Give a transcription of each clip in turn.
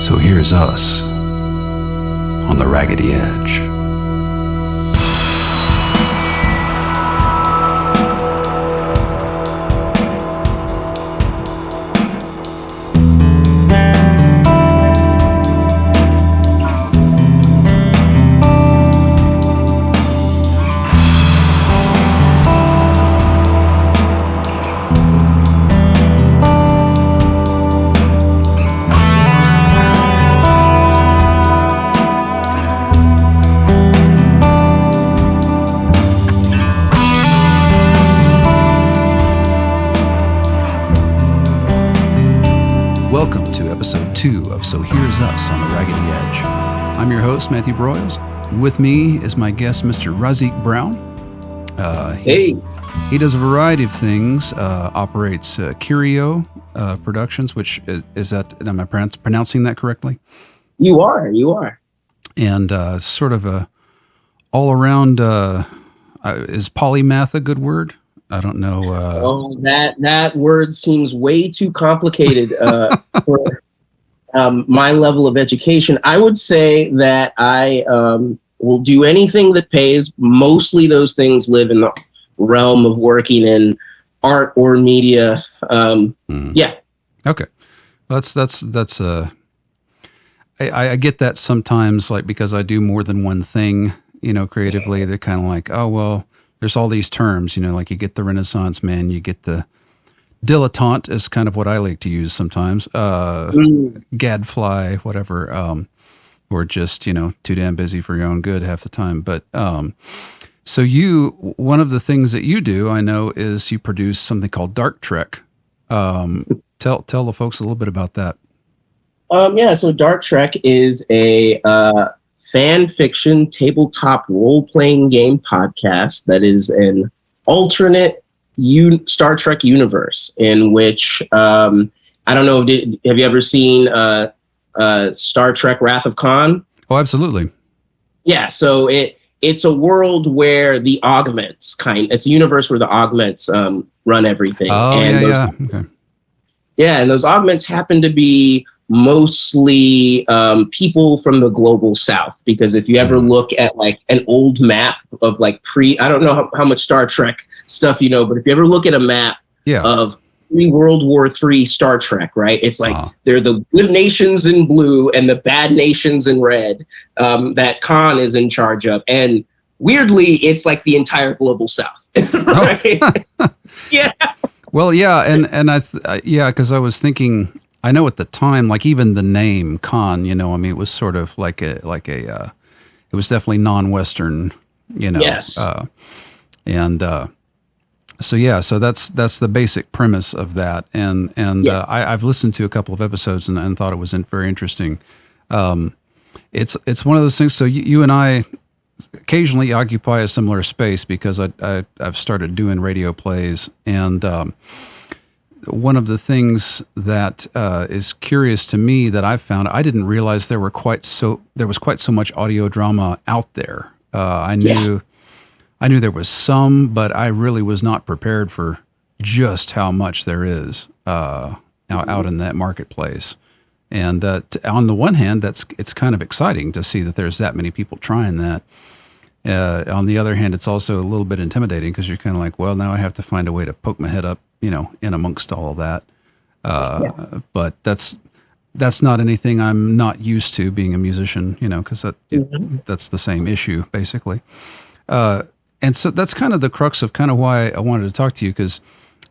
So here's us on the Raggedy Edge. Welcome to episode 2 of So Here's Us on the Raggedy Edge. I'm your host, Matthew Broyles. With me is my guest, Mr. Raziq Brown. Hey. He does a variety of things, operates Curio Productions, which is that, am I pronouncing that correctly? You are. And sort of a all-around, is polymath a good word? I don't know. That word seems way too complicated for my level of education. I would say that I will do anything that pays. Mostly those things live in the realm of working in art or media. Yeah. Okay. That's I get that sometimes, like, because I do more than one thing, creatively. They're kind of like, oh, well, there's all these terms, like you get the Renaissance man, you get the dilettante is kind of what I like to use sometimes, gadfly, whatever, or just, too damn busy for your own good half the time. But so one of the things that you do, I know, is you produce something called Dark Trek. Tell the folks a little bit about that. So Dark Trek is a fan fiction tabletop role-playing game podcast that is an alternate Star Trek universe in which, I don't know, have you ever seen Star Trek Wrath of Khan? Oh, absolutely. Yeah, so it's a world where the augments it's a universe where the augments run everything. Oh, and okay. Yeah, and those augments happen to be mostly people from the global south, because if you ever look at like an old map of like I don't know how much Star Trek stuff you know, but if you ever look at a map of pre-World War III Star Trek, right, it's like they're the good nations in blue and the bad nations in red that Khan is in charge of, and weirdly it's like the entire global south. Right? Yeah. Well, yeah, and because I was thinking, I know at the time, like even the name Khan, it was sort of like a it was definitely non-Western, Yes. So that's the basic premise of that, and I've listened to a couple of episodes and thought it was very interesting. It's one of those things. So you and I occasionally occupy a similar space because I've started doing radio plays, and one of the things that is curious to me that I've found, I didn't realize there was quite so much audio drama out there. I knew there was some, but I really was not prepared for just how much there is out in that marketplace. And on the one hand, it's kind of exciting to see that there's that many people trying that. On the other hand, it's also a little bit intimidating because you're kind of like, well, now I have to find a way to poke my head up, in amongst all of that. But that's not anything I'm not used to, being a musician, because that's the same issue basically. And so that's kind of the crux of kind of why I wanted to talk to you, because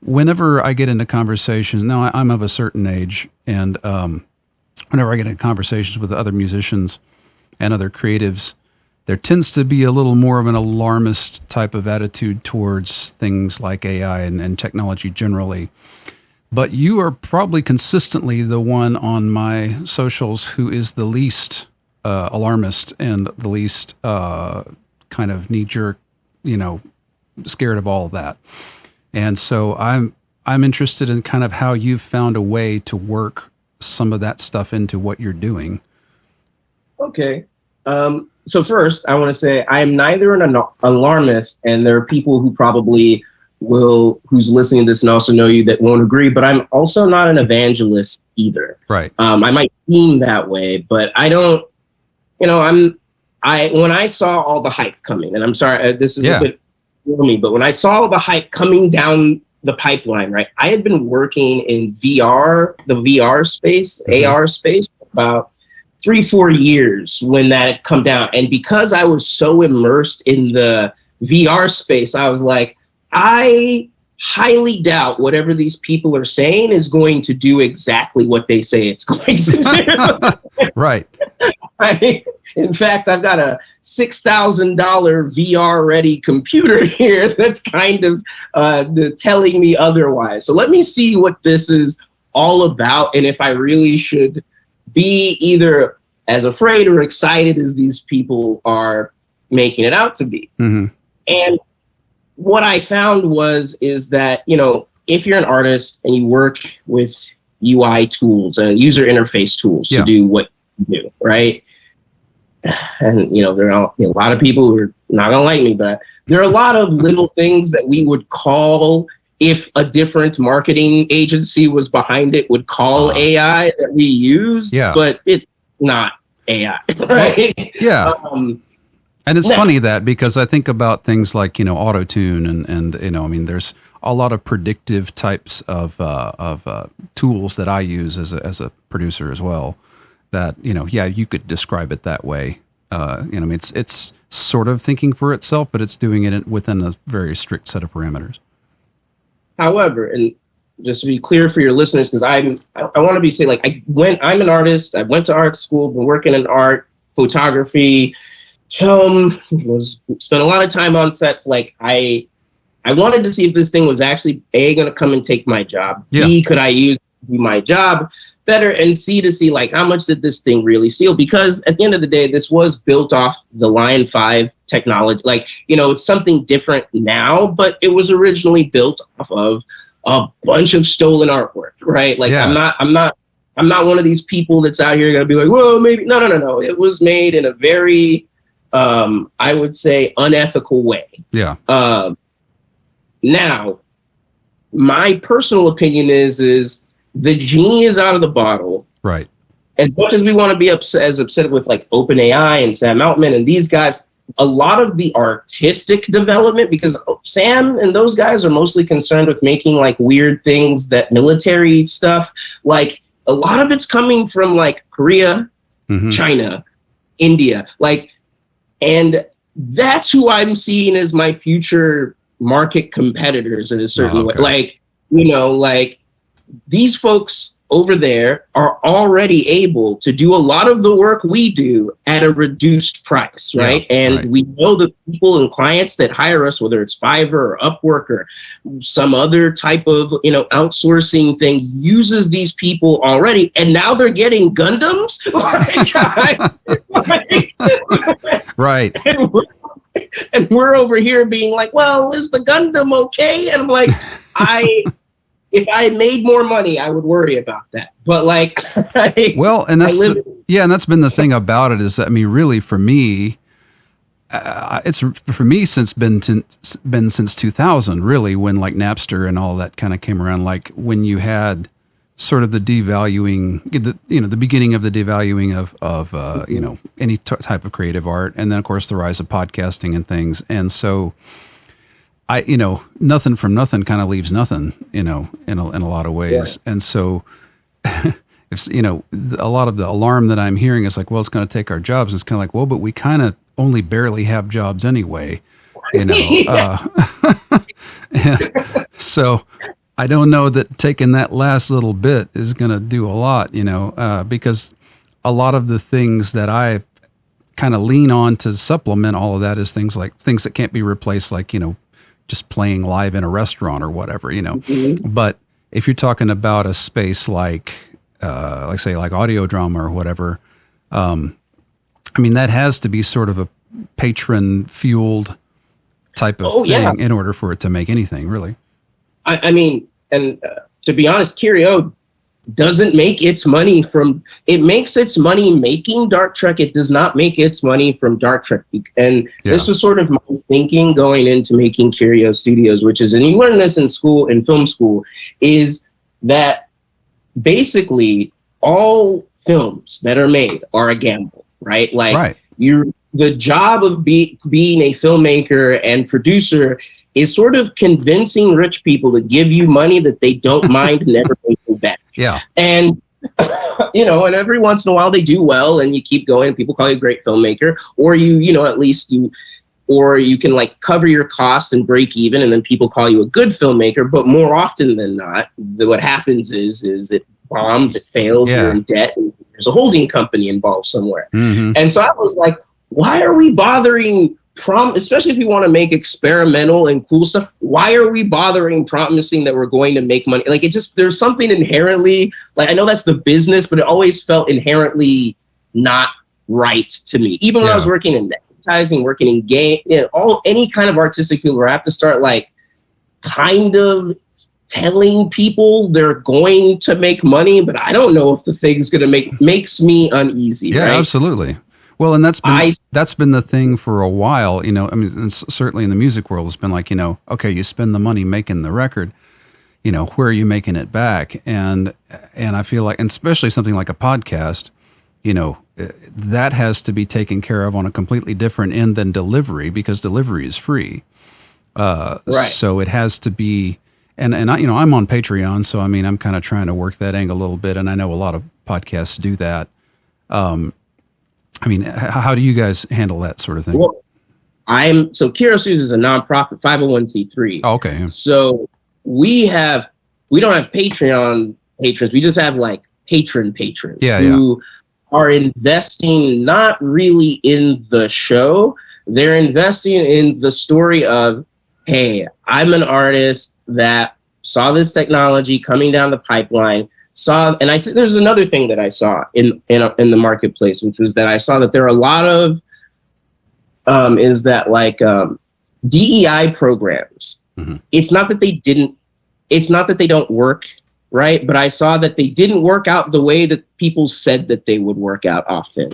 whenever I get into conversations, now I'm of a certain age, and whenever I get into conversations with other musicians and other creatives, there tends to be a little more of an alarmist type of attitude towards things like AI and technology generally. But you are probably consistently the one on my socials who is the least alarmist and the least kind of knee-jerk, scared of all of that. And so I'm interested in kind of how you've found a way to work some of that stuff into what you're doing. Okay. So first, I want to say I am neither an alarmist, and there are people who probably who's listening to this and also know you that won't agree, but I'm also not an evangelist either. Right. I might seem that way, but I don't, when I saw all the hype coming, and I'm sorry, this is a bit for me, but when I saw all the hype coming down the pipeline, right, I had been working in the VR space, AR space, for about 3-4 years when that had come down. And because I was so immersed in the VR space, I was like, I highly doubt whatever these people are saying is going to do exactly what they say it's going to do. Right. In fact, I've got a $6,000 VR ready computer here that's kind of telling me otherwise. So let me see what this is all about, and if I really should be either as afraid or excited as these people are making it out to be. Mm-hmm. And what I found is that, if you're an artist and you work with UI tools and user interface tools to do what you do, right? And, there are a lot of people who are not going to like me, but there are a lot of little things that we would call, if a different marketing agency was behind it, would call AI that we use, but it's not AI, right? Well, yeah. And it's funny that, because I think about things like, auto-tune and there's a lot of predictive types of tools that I use as a producer as well that, you could describe it that way. It's sort of thinking for itself, but it's doing it within a very strict set of parameters. However, and just to be clear for your listeners, because I want to be saying, like, I'm an artist, I went to art school, been working in art, photography, film, spent a lot of time on sets. Like, I wanted to see if this thing was actually A, going to come and take my job, B, could I use it to do my job better, and C, to see, like, how much did this thing really steal? Because at the end of the day, this was built off the Line 5 technology. Like, it's something different now, but it was originally built off of a bunch of stolen artwork, right? Like, I'm not one of these people that's out here going to be like, well, maybe, no. It was made in a very, I would say, unethical way. Yeah. Now, my personal opinion is the genie is out of the bottle. Right. As much as we want to be upset with, like, OpenAI and Sam Altman and these guys, a lot of the artistic development, because Sam and those guys are mostly concerned with making, like, weird things, that military stuff, like, a lot of it's coming from, like, Korea, China, India, like, and that's who I'm seeing as my future market competitors in a certain way. Like, like, these folks over there are already able to do a lot of the work we do at a reduced price, right? We know the people and clients that hire us, whether it's Fiverr or Upwork or some other type of, outsourcing thing, uses these people already, and now they're getting Gundams. Right. And we're over here being like, well, is the Gundam okay? And I'm like, if I made more money, I would worry about that. But, like, and that's been the thing about it, is that, really, for me, it's for me been since 2000, really, when, like, Napster and all that kind of came around. Like, when you had sort of the devaluing, the beginning of the devaluing of any type of creative art, and then, of course, the rise of podcasting and things, and so. Nothing from nothing kind of leaves nothing, in a lot of ways. Yeah. And so, if, a lot of the alarm that I'm hearing is like, well, it's going to take our jobs. It's kind of like, well, but we kind of only barely have jobs anyway, So I don't know that taking that last little bit is going to do a lot, because a lot of the things that I kind of lean on to supplement all of that is things that can't be replaced, like, just playing live in a restaurant or whatever, But if you're talking about a space like say, like audio drama or whatever, that has to be sort of a patron fueled type of thing in order for it to make anything, really. And to be honest, Kirio doesn't make its money from, it makes its money making Dark Trek. It does not make its money from Dark Trek. And this was sort of my thinking going into making Curio Studios, which is, and you learn this in school, in film school, is that basically all films that are made are a gamble, right? Like the job of being a filmmaker and producer is sort of convincing rich people to give you money that they don't mind never making back. Yeah. And, you know, and every once in a while they do well and you keep going and people call you a great filmmaker, or at least or you can like cover your costs and break even and then people call you a good filmmaker. But more often than not, what happens is it bombs, it fails, you're in debt, and there's a holding company involved somewhere. Mm-hmm. And so I was like, why are we bothering especially if we want to make experimental and cool stuff, why are we bothering promising that we're going to make money? Like, there's something inherently, like, I know that's the business, but it always felt inherently not right to me. Even when I was working in advertising, working in game, any kind of artistic field where I have to start like kind of telling people they're going to make money, but I don't know if the thing's going to makes me uneasy. Yeah, right? Absolutely. Well, and that's been the thing for a while, you know. I mean, certainly in the music world, it's been like, you know, okay, you spend the money making the record, you know, where are you making it back? And I feel like, and especially something like a podcast, you know, that has to be taken care of on a completely different end than delivery, because delivery is free. Right. So it has to be, and I, you know, I'm on Patreon, so I mean, I'm kind of trying to work that angle a little bit, and I know a lot of podcasts do that. I mean, how do you guys handle that sort of thing? Well, so Curio Studios is a nonprofit 501c3. Oh, okay. Yeah. So we don't have Patreon patrons. We just have like patrons who are investing not really in the show. They're investing in the story of, hey, I'm an artist that saw this technology coming down the pipeline. And I said, there's another thing that I saw in the marketplace, which was that I saw that there are a lot of DEI programs. Mm-hmm. It's not that they don't work, right? But I saw that they didn't work out the way that people said that they would work out often.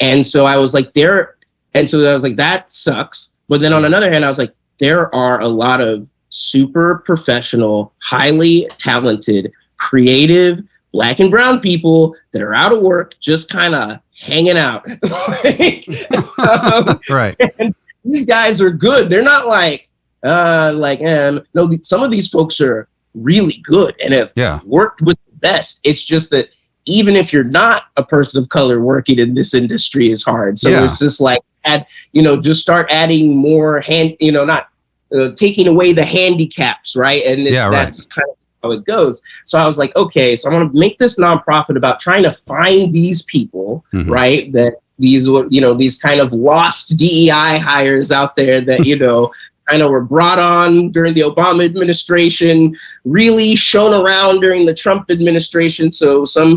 And so I was like, that sucks. But then on another hand, I was like, there are a lot of super professional, highly talented, creative Black and brown people that are out of work, just kind of hanging out. Right. And these guys are good. They're not no, some of these folks are really good and have worked with the best. It's just that even if you're not a person of color, working in this industry is hard. So it's just like, just start adding more not taking away the handicaps, right? And that's kind of how it goes. So I was like, okay, so I want to make this nonprofit about trying to find these people, mm-hmm. right? That these kind of lost DEI hires out there that, kind of were brought on during the Obama administration, really shown around during the Trump administration. So some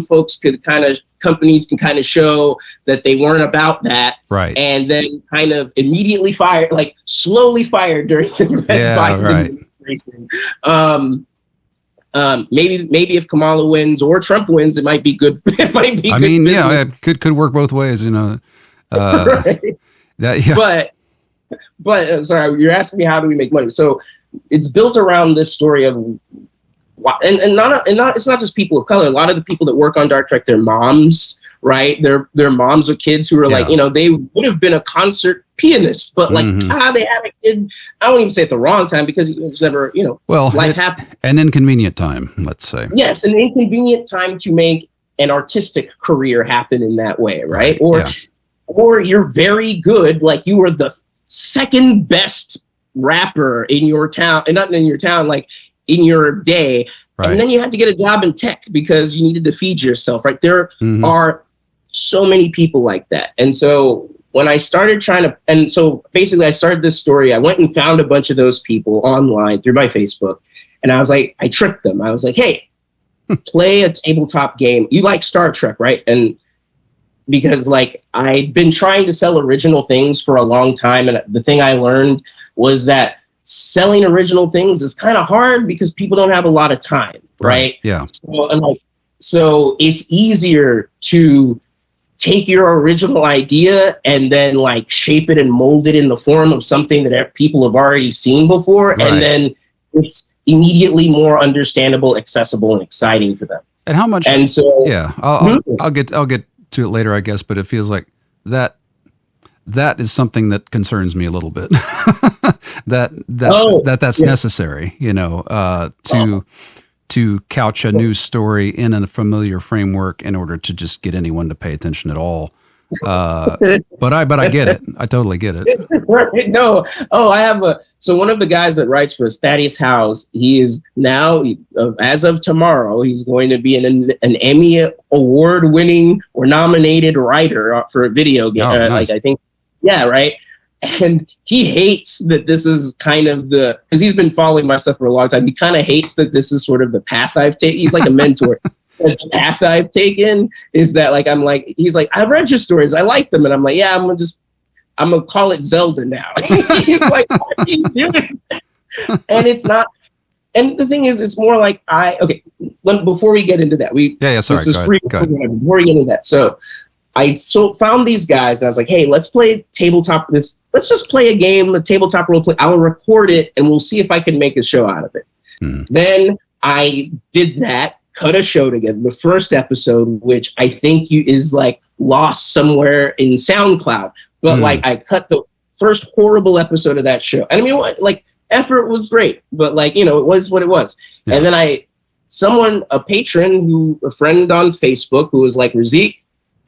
companies can kind of show that they weren't about that. Right. And then kind of immediately fired, like slowly fired during the Biden administration. Maybe if Kamala wins or Trump wins, it might be good. It might be. It could work both ways, Right. But sorry, you're asking me how do we make money? So it's built around this story of, and it's not just people of color. A lot of the people that work on Dark Trek, they're moms, right? They're moms with kids who are like, they would have been a concert pianist, but like, mm-hmm. They had a kid. I won't even say at the wrong time because it was never, life happened. An inconvenient time, let's say. Yes, an inconvenient time to make an artistic career happen in that way, right? Or you're very good, like you were the second best rapper in your town, and not in your town, like in your day. Right. And then you had to get a job in tech because you needed to feed yourself, right? There mm-hmm. are so many people like that. And so when I started basically I started this story. I went and found a bunch of those people online through my Facebook. And I was like, I tricked them. I was like, hey, play a tabletop game. You like Star Trek, right? And because like I'd been trying to sell original things for a long time. And the thing I learned was that selling original things is kind of hard because people don't have a lot of time. Right. Yeah. So I'm like, So it's easier to take your original idea and then like shape it and mold it in the form of something that people have already seen before. Right. And then it's immediately more understandable, accessible, and exciting to them. And how much? And so, yeah, I'll get to it later, I guess. But it feels like that is something that concerns me a little bit. that's necessary, to couch a news story in a familiar framework in order to just get anyone to pay attention at all. But I get it. I totally get it. No. So one of the guys that writes for Thaddeus House, he is now, as of tomorrow, he's going to be an Emmy award-winning or nominated writer for a video game. Nice. Like I think, yeah, right. And he hates that this is kind of because he's been following my stuff for a long time. He kind of hates that this is sort of the path I've taken. He's like a mentor. The path I've taken is that he's like, I've read your stories. I like them. And I'm like, yeah, I'm going to call it Zelda now. He's like, what are you doing? And it's not. And the thing is, it's more like before we get into that, sorry. This is free. Before we get into that. So I found these guys and I was like, hey, let's play tabletop. Let's just play a game, a tabletop role play. I'll record it and we'll see if I can make a show out of it. Then I did that, cut a show together. The first episode, which I think is like lost somewhere in SoundCloud, but like I cut the first horrible episode of that show. And I mean, like effort was great, but like, it was what it was. Yeah. And then a patron a friend on Facebook who was like, Raziq,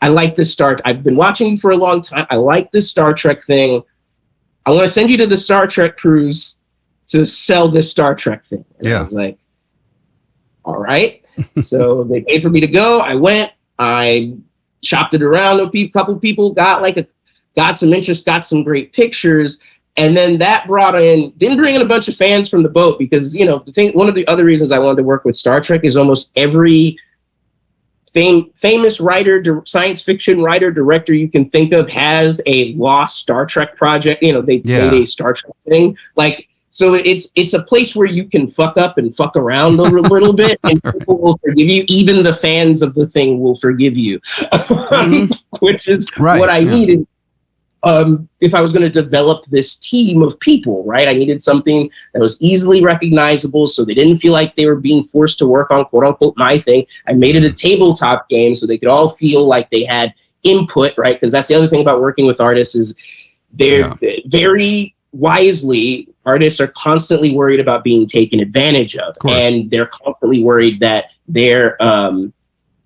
I like this I've been watching you for a long time. I like this Star Trek thing. I want to send you to the Star Trek cruise to sell this Star Trek thing. And I was like, all right. So they paid for me to go. I went. I shopped it around. A couple people got some interest, got some great pictures. And then that didn't bring in a bunch of fans from the boat because, one of the other reasons I wanted to work with Star Trek is almost every famous writer, science fiction writer, director you can think of has a lost Star Trek project. They made a Star Trek thing. So it's a place where you can fuck up and fuck around a little bit, and people will forgive you. Even the fans of the thing will forgive you, which is what I needed. If I was going to develop this team of people, right, I needed something that was easily recognizable so they didn't feel like they were being forced to work on quote unquote my thing. I made it a tabletop game so they could all feel like they had input, right? Because that's the other thing about working with artists is they're very wisely, artists are constantly worried about being taken advantage of. And they're constantly worried that their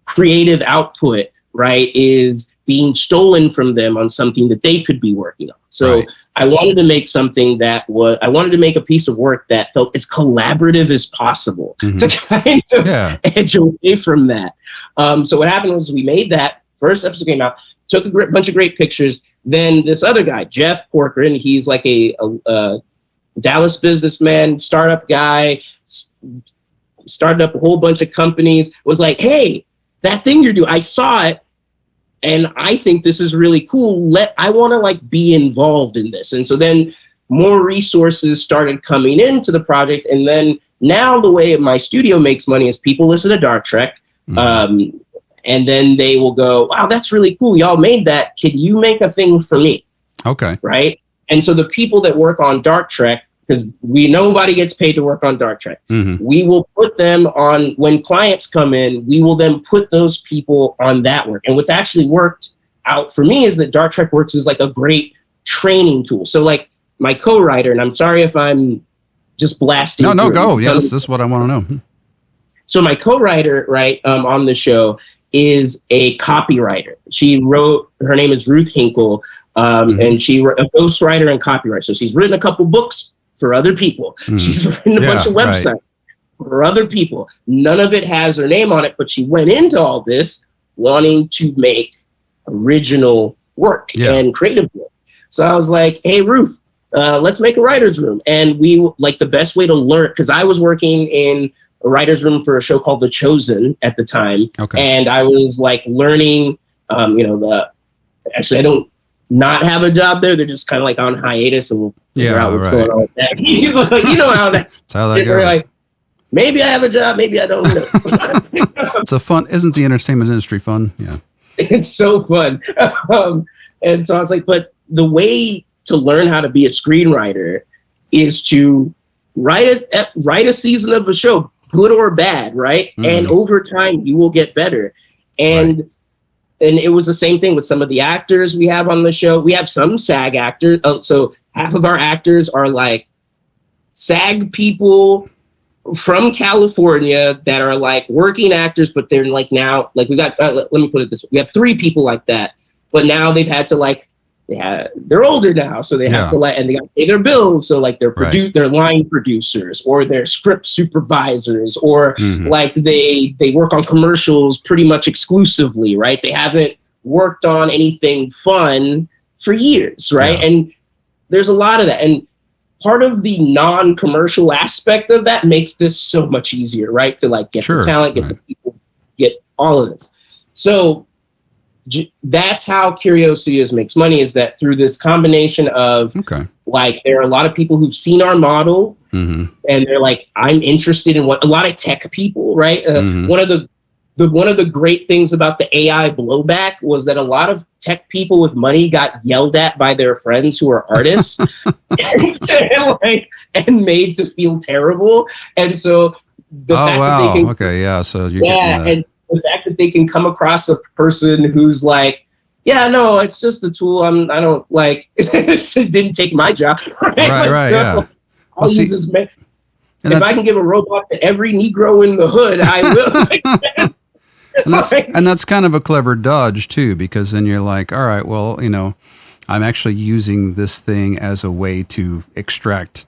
creative output, right, is being stolen from them on something that they could be working on. So I wanted to make I wanted to make a piece of work that felt as collaborative as possible to kind of edge away from that. So what happened was we made that first episode came out, took a bunch of great pictures. Then this other guy, Jeff Corcoran, he's like a Dallas businessman, startup guy, started up a whole bunch of companies, was like, hey, that thing you're doing, I saw it. And I think this is really cool. I want to be involved in this. And so then more resources started coming into the project. And then now the way my studio makes money is people listen to Dark Trek. And then they will go, wow, that's really cool. Y'all made that. Can you make a thing for me? Okay. Right. And so the people that work on Dark Trek, because nobody gets paid to work on Dark Trek. We will put them on, when clients come in, we will then put those people on that work. And what's actually worked out for me is that Dark Trek Works is like a great training tool. So like my co-writer, and I'm sorry if I'm just blasting. No, go. Yes, this is what I want to know. So my co-writer, right, on the show is a copywriter. Her name is Ruth Hinkle, and she's a ghostwriter and copywriter. So she's written a couple books for other people. She's written a bunch of websites for other people. None of it has her name on it, but she went into all this wanting to make original work and creative work. So I was like, hey, Ruth, let's make a writer's room. And the best way to learn, because I was working in a writer's room for a show called The Chosen at the time. And I was learning, actually I don't not have a job there. They're just kind of on hiatus, and we'll figure out what's going on with that. You know how that's how that goes. maybe I have a job, maybe I don't know. It's a fun, isn't the entertainment industry fun? Yeah. It's so fun. And so I was like, but the way to learn how to be a screenwriter is to write a season of a show, good or bad, right? Mm-hmm. And over time, you will get better. And it was the same thing with some of the actors we have on the show. We have some SAG actors. So half of our actors are like SAG people from California that are like working actors, but they're like now, like we got, let me put it this way. We have 3 people like that, but now they've had to like, they're older now, so they have to like, and they got to pay their bills. So like they're line producers or they're script supervisors, or like they work on commercials pretty much exclusively, right? They haven't worked on anything fun for years, right? Yeah. And there's a lot of that. And part of the non-commercial aspect of that makes this so much easier, right? To like get the talent, get the people, get all of this. So that's how Curiosities makes money, is that through this combination of like, there are a lot of people who've seen our model and they're like, I'm interested in what a lot of tech people, right? One of the great things about the AI blowback was that a lot of tech people with money got yelled at by their friends who are artists and made to feel terrible. And so the fact that they can, so you're getting that. And the fact that they can come across a person who's like, yeah, no, it's just a tool. I don't like, it didn't take my job. Right. I'll use this. If I can give a robot to every Negro in the hood, I will. And that's kind of a clever dodge too, because then you're like, all right, well, I'm actually using this thing as a way to extract,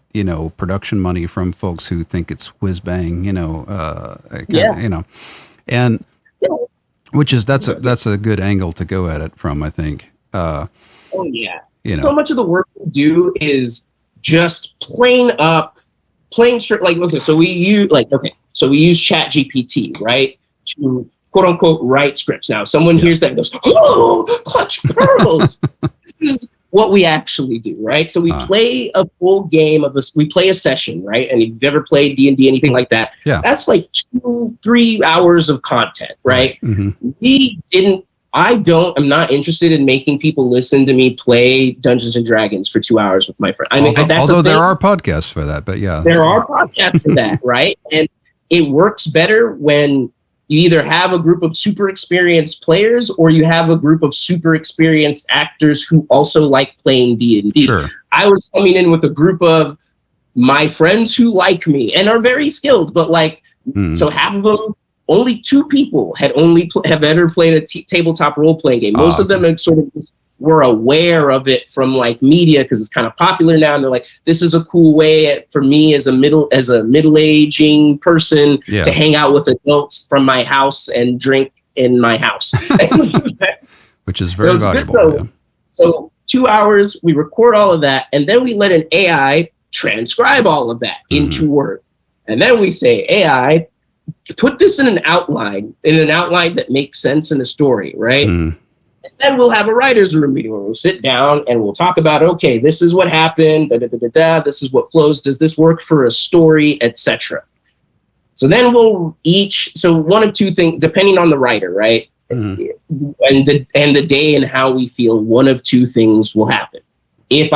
production money from folks who think it's whiz bang, and which is that's a good angle to go at it from, I think. So much of the work we do is just plain straight. Like, so we use ChatGPT, right, to quote unquote write scripts. Now, someone hears that and goes, "Oh, clutch pearls!" This is what we actually do, right? So we play a full game we play a session, right? And if you've ever played D&D, anything like that, that's like 2-3 hours of content, right? Mm-hmm. I'm not interested in making people listen to me play Dungeons and Dragons for 2 hours with my friend. Although there are podcasts for that, but there are podcasts for that, right? And it works better when you either have a group of super experienced players or you have a group of super experienced actors who also like playing D&D. Sure. I was coming in with a group of my friends who like me and are very skilled, but so half of them, only 2 people have ever played a tabletop role-playing game. Most of them were aware of it from like media because it's kind of popular now, and they're like, this is a cool way for me as a middle-aging person to hang out with adults from my house and drink in my house. Which is very valuable. So 2 hours, we record all of that, and then we let an AI transcribe all of that into words. And then we say, AI, put this in an outline that makes sense in a story, right? And then we'll have a writer's room meeting where we'll sit down and we'll talk about, okay, this is what happened, this is what flows, does this work for a story, etc. So then one of 2 things, depending on the writer, right? And the day and how we feel, one of 2 things will happen. If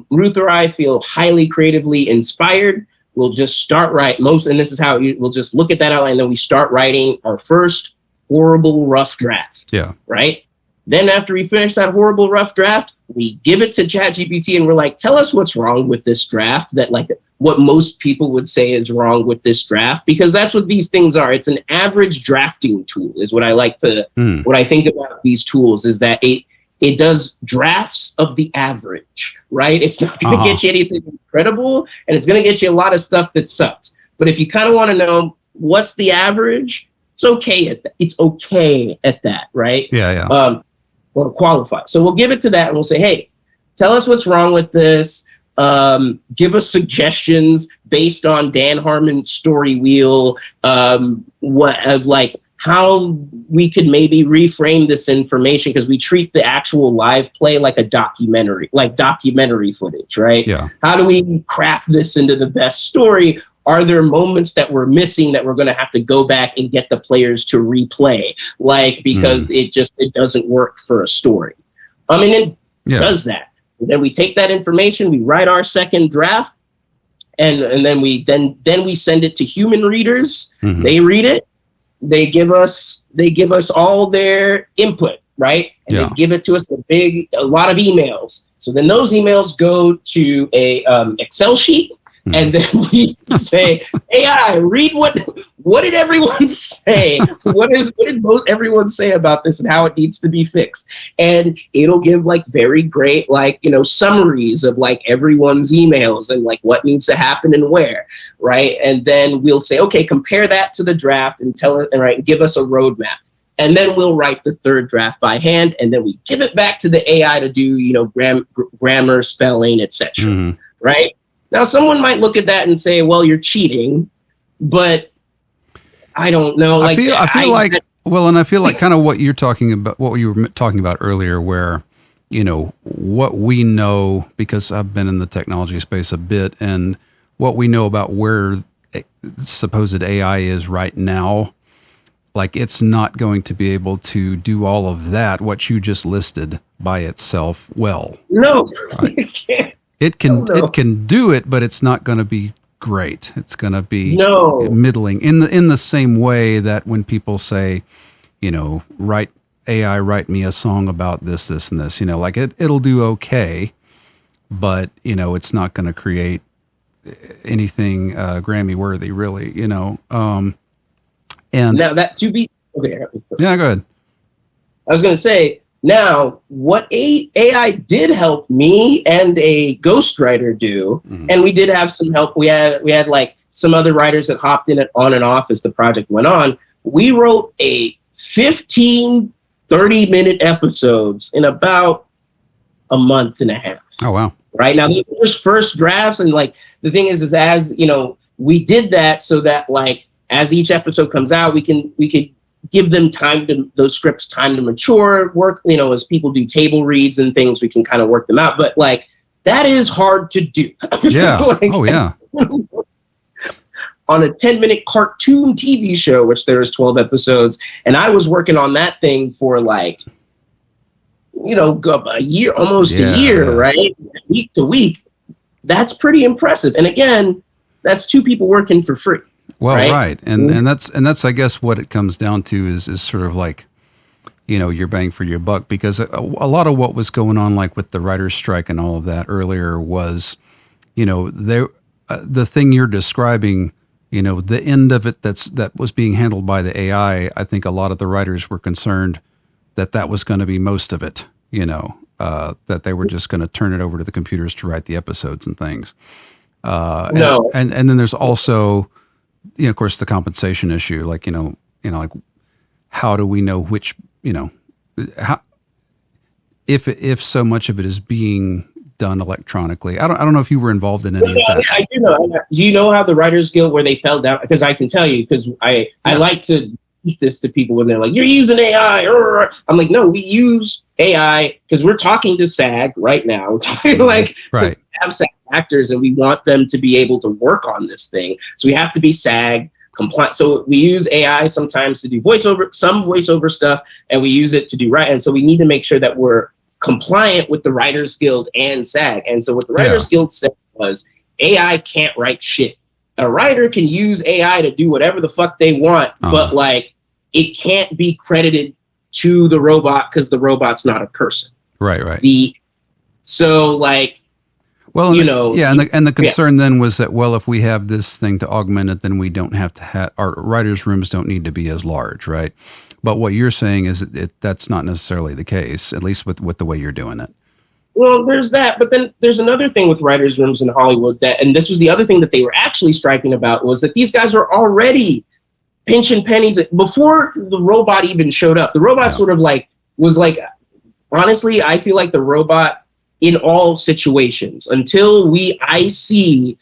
Ruth or I feel highly creatively inspired, we'll just start and this is how we'll just look at that outline, and then we start writing our first horrible rough draft. Right? Then after we finish that horrible rough draft, we give it to ChatGPT and we're like, tell us what's wrong with this draft, that like what most people would say is wrong with this draft, because that's what these things are. It's an average drafting tool is what I like to, what I think about these tools is that it does drafts of the average, right? It's not going to get you anything incredible, and it's going to get you a lot of stuff that sucks. But if you kind of want to know what's the average, it's okay at that, right? Or qualify. So we'll give it to that and we'll say, hey, tell us what's wrong with this. Give us suggestions based on Dan Harmon's story wheel, how we could maybe reframe this information, because we treat the actual live play like a documentary, like documentary footage, right? How do we craft this into the best story? are there moments that we're missing that we're going to have to go back and get the players to replay, like, because it doesn't work for a story. I mean, it does that. And then we take that information, we write our second draft, and then we send it to human readers. They read it. They give us all their input, right? And they give it to us a lot of emails. So then those emails go to a Excel sheet, and then we say, AI, read what did everyone say? What did everyone say about this and how it needs to be fixed? And it'll give like very great, like, summaries of like everyone's emails and like what needs to happen and where, right? And then we'll say, okay, compare that to the draft and tell it, and give us a roadmap. And then we'll write the third draft by hand, and then we give it back to the AI to do, grammar, spelling, etc. Right? Now, someone might look at that and say, "Well, you're cheating," but I don't know. I feel like kind of what you're talking about, what you were talking about earlier, where what we know, because I've been in the technology space a bit, and what we know about where supposed AI is right now. Like, it's not going to be able to do all of that, what you just listed by itself. Well, no, right? It can't. It can do it, but it's not going to be great. It's going to be middling in the same way that when people say, write me a song about this, and this, like it'll do okay, but it's not going to create anything Grammy worthy, really, And now that to be okay. Yeah, go ahead. I was going to say, now what AI did help me and a ghostwriter do, and we did have some help. We had like some other writers that hopped in on and off as the project went on. We wrote a 15, 30-minute episodes in about a month and a half. Oh, wow. Right now, these were first drafts, and like the thing is as we did that so that like, as each episode comes out, we could give them those scripts time to mature, work, as people do table reads and things, we can kind of work them out. But like, that is hard to do. Yeah. Oh, yeah. On a 10-minute cartoon TV show, which there is 12 episodes, and I was working on that thing for like, a year, almost a year, right? Week to week. That's pretty impressive. And again, that's two people working for free. Well, right. And that's I guess what it comes down to is sort of like, your bang for your buck, because a lot of what was going on, like with the writer's strike and all of that earlier was, the thing you're describing, the end of it that was being handled by the AI. I think a lot of the writers were concerned that was going to be most of it, that they were just going to turn it over to the computers to write the episodes and things. And then there's also, of course, the compensation issue, like, like how do we know which, how, if so much of it is being done electronically? I don't know if you were involved in any of that. I do know. Do you know how the Writers Guild, where they fell down? Because I can tell you, because I like to teach this to people when they're like, you're using AI. I'm like, no, we use AI because we're talking to SAG right now. We're talking right. We have SAG actors and we want them to be able to work on this thing. So we have to be SAG compliant. So we use AI sometimes to do some voiceover stuff, and we use it to do And so we need to make sure that we're compliant with the Writers Guild and SAG. And so what the Writers Guild said was, AI can't write shit. A writer can use AI to do whatever the fuck they want, but like, it can't be credited to the robot because the robot's not a person. Right. So like, well, and the concern then was that, well, if we have this thing to augment it, then we don't have to have, our writers' rooms don't need to be as large, right? But what you're saying is that's not necessarily the case, at least with the way you're doing it. Well, there's that, but then there's another thing with writers' rooms in Hollywood and this was the other thing that they were actually striking about, was that these guys are already pinching pennies before the robot even showed up. The robot sort of like was like, honestly, I feel like the robot in all situations until I see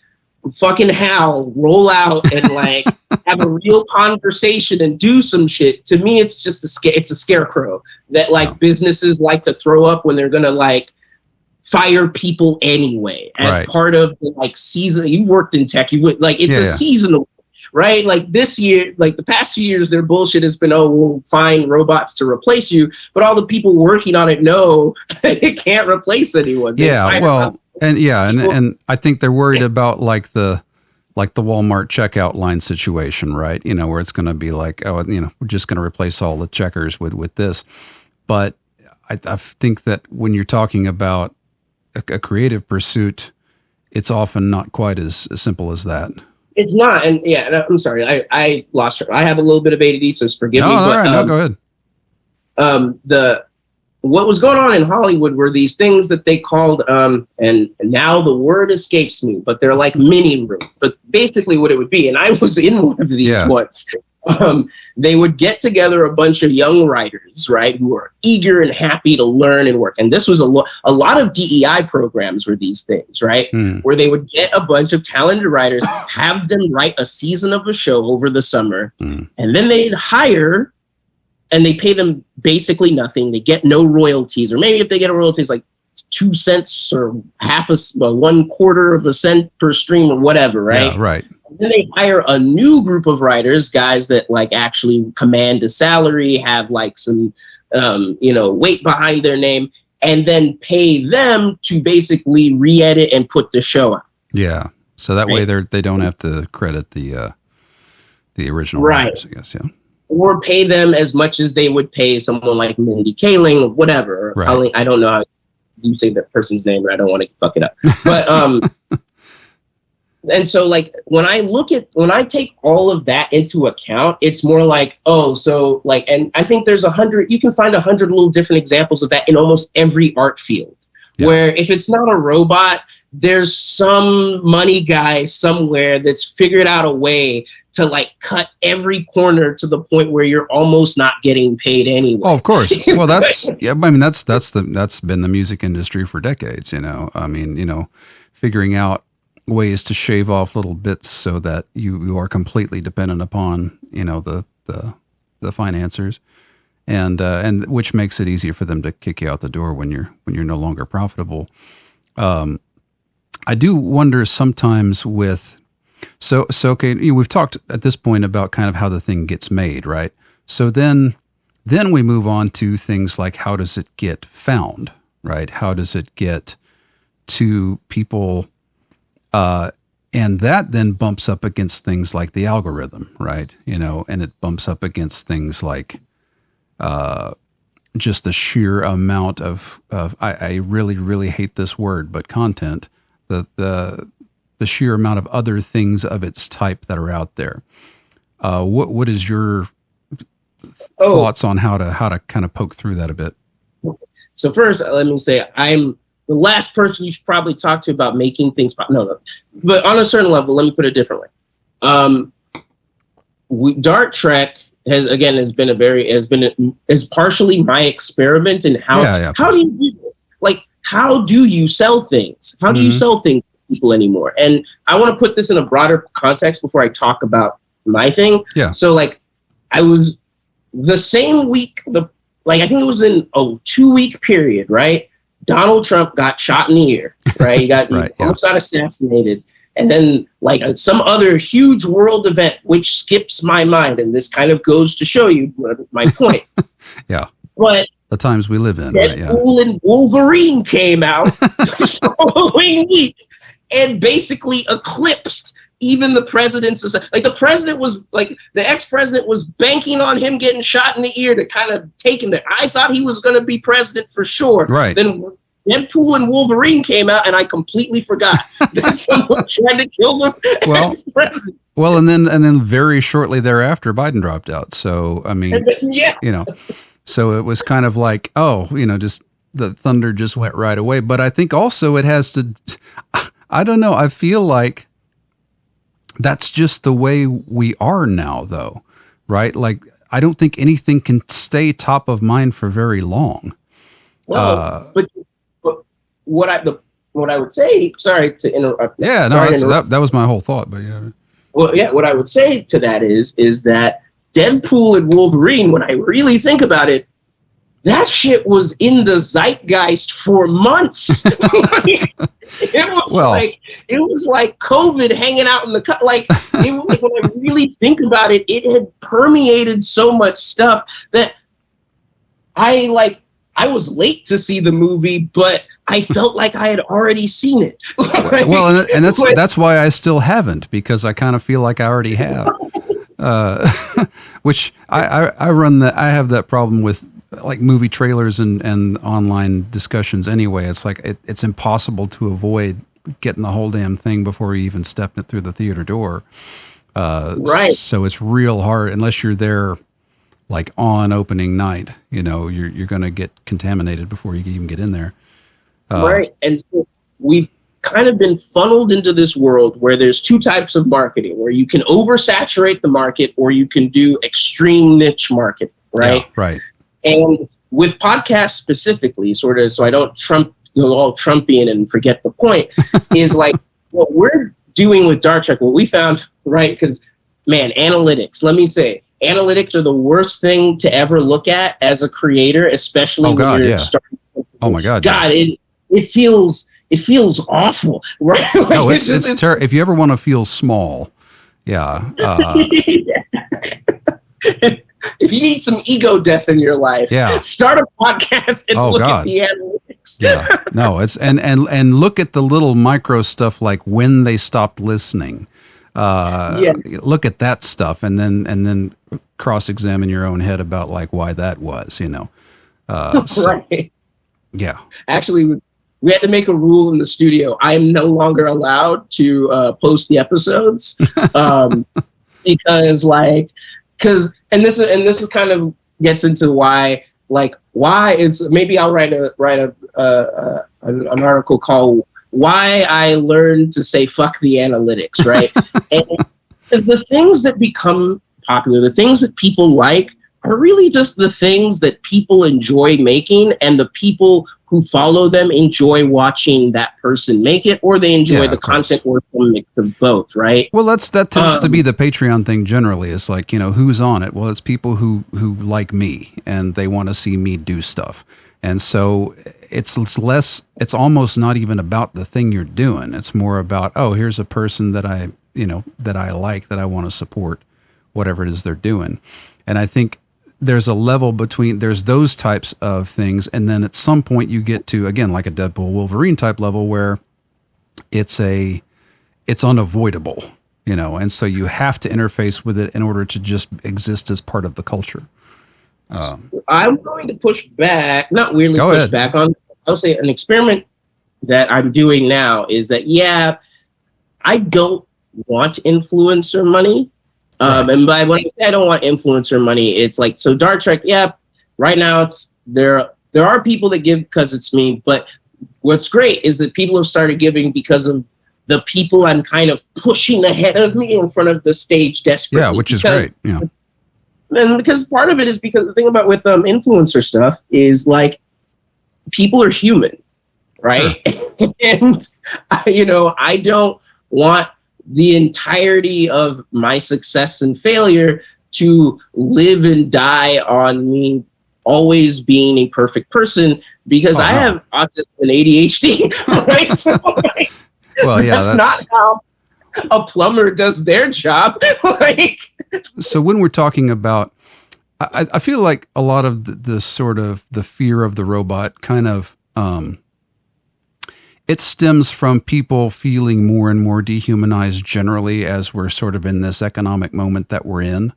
fucking Hal roll out and like have a real conversation and do some shit. To me, it's just it's a scarecrow that like businesses like to throw up when they're gonna like fire people anyway as Right. part of the like season. You've worked in tech, it's a seasonal, right? Like this year, like the past 2 years, their bullshit has been, oh, we'll find robots to replace you, but all the people working on it know it can't replace anyone. And I think they're worried about like the Walmart checkout line situation, right? You know, where it's going to be like, oh, you know, we're just going to replace all the checkers with this. But I think that when you're talking about a creative pursuit, it's often not quite as simple as that. It's not, and I'm sorry, I lost her. I have a little bit of ADD, so forgive me. All right, no, go ahead. What was going on in Hollywood were these things that they called, and now the word escapes me, but they're like mini rooms. But basically, what it would be, and I was in one of these once. They would get together a bunch of young writers, right, who are eager and happy to learn and work. And this was a lot of DEI programs were these things, right, where they would get a bunch of talented writers, have them write a season of a show over the summer, and then they'd hire, and they pay them basically nothing. They get no royalties, or maybe if they get a royalty, it's like 2 cents or 1/4 of a cent per stream or whatever, right? Yeah, right. Then they hire a new group of writers, guys that like actually command a salary, have like some, weight behind their name, and then pay them to basically re-edit and put the show out. Yeah. So that way they don't have to credit the original writers, I guess. Yeah. Or pay them as much as they would pay someone like Mindy Kaling or whatever. Right. I don't know how you say that person's name, and I don't want to fuck it up. But and so like when I take all of that into account, it's more like, oh, so like, and I think there's you can find 100 little different examples of that in almost every art field, where if it's not a robot, there's some money guy somewhere that's figured out a way to like cut every corner to the point where you're almost not getting paid anyway. Oh, of course. Well, that's been the music industry for decades, you know. I mean, you know, figuring out ways to shave off little bits so that you are completely dependent upon, you know, the financiers, and which makes it easier for them to kick you out the door when you're no longer profitable. I do wonder sometimes with okay, we've talked at this point about kind of how the thing gets made, right? So then we move on to things like, how does it get found, right? How does it get to people? And that then bumps up against things like the algorithm, right? You know, and it bumps up against things like just the sheer amount of I really, really hate this word, but content, the sheer amount of other things of its type that are out there. What is your thoughts on how to kind of poke through that a bit? So first, let me say I'm the last person you should probably talk to about making things. No. But on a certain level, let me put it differently. Dart Trek is partially my experiment in how do you do this? Like, how do you sell things? How do you sell things to people anymore? And I want to put this in a broader context before I talk about my thing. Yeah. So like, I was the same week, I think it was in a 2-week period, right? Donald Trump got shot in the ear, right? He almost got assassinated. And then like some other huge world event, which skips my mind. And this kind of goes to show you my point. Yeah. But the times we live in. Deadpool and Wolverine came out the following week and basically eclipsed even the president's. Like the president was like, the ex-president was banking on him getting shot in the ear to kind of take him there. I thought he was going to be president for sure. Right. Then Deadpool and Wolverine came out, and I completely forgot that someone tried to kill the ex-president. Well, and then very shortly thereafter, Biden dropped out. So I mean, you know, so it was kind of like, just the thunder just went right away. But I think also it has to. I don't know. I feel like that's just the way we are now, though, right? Like, I don't think anything can stay top of mind for very long. Well, but what I would say, sorry to interrupt. Yeah, no, that was my whole thought, but yeah. Well, yeah, what I would say to that is that Deadpool and Wolverine, when I really think about it, that shit was in the zeitgeist for months. It was like COVID hanging out in the cut. Like, when I really think about it, it had permeated so much stuff that I was late to see the movie, but I felt like I had already seen it. Well, and that's why I still haven't, because I kind of feel like I already have. Which I run that. I have that problem with like movie trailers and online discussions anyway. It's like it's impossible to avoid getting the whole damn thing before you even step it through the theater door. Right. So it's real hard unless you're there like on opening night. You're going to get contaminated before you even get in there. Right. And so we've kind of been funneled into this world where there's two types of marketing, where you can oversaturate the market or you can do extreme niche marketing. Right. Yeah, right. And with podcasts specifically, sort of, so I don't go all Trumpian and forget the point, is like what we're doing with Dark Trek, what we found, right? Because, man, analytics, let me say, analytics are the worst thing to ever look at as a creator, especially when you're starting. Oh, my God. God, yeah. It feels awful, right? Like, no, it's terrible. If you ever want to feel small, yeah. If you need some ego death in your life, start a podcast and look at the analytics. Yeah, no, it's and look at the little micro stuff, like when they stopped listening. Look at that stuff, and then cross-examine your own head about like why that was. Right. Yeah. Actually, we had to make a rule in the studio. I am no longer allowed to post the episodes because this is kind of gets into why it's, maybe I'll write an article called "Why I Learned to Say Fuck the Analytics," right? And because the things that become popular, the things that people like, are really just the things that people enjoy making, and the people who follow them enjoy watching that person make it, or they enjoy the content, or some mix of both, right? Well, that tends to be the Patreon thing generally. It's like, who's on it? Well, it's people who like me, and they want to see me do stuff. And so it's almost not even about the thing you're doing. It's more about, oh, here's a person that I like, that I want to support, whatever it is they're doing. And I think there's a level between, there's those types of things, and then at some point you get to, again, like a Deadpool Wolverine type level, where it's unavoidable, and so you have to interface with it in order to just exist as part of the culture. I'm going to push back, not weirdly push back on, I'll say an experiment that I'm doing now is that, I don't want influencer money. And by when I say I don't want influencer money, it's like, so Dark Trek, right now there are people that give because it's me, but what's great is that people have started giving because of the people I'm kind of pushing ahead of me in front of the stage desperately. Yeah, which is great. Yeah. And because part of it is because the thing about with influencer stuff is like people are human, right? Sure. And I don't want the entirety of my success and failure to live and die on me always being a perfect person, because I have autism and ADHD, right? So that's not how a plumber does their job. So when we're talking about, I feel like a lot of the sort of the fear of the robot kind of, it stems from people feeling more and more dehumanized generally as we're sort of in this economic moment that we're in,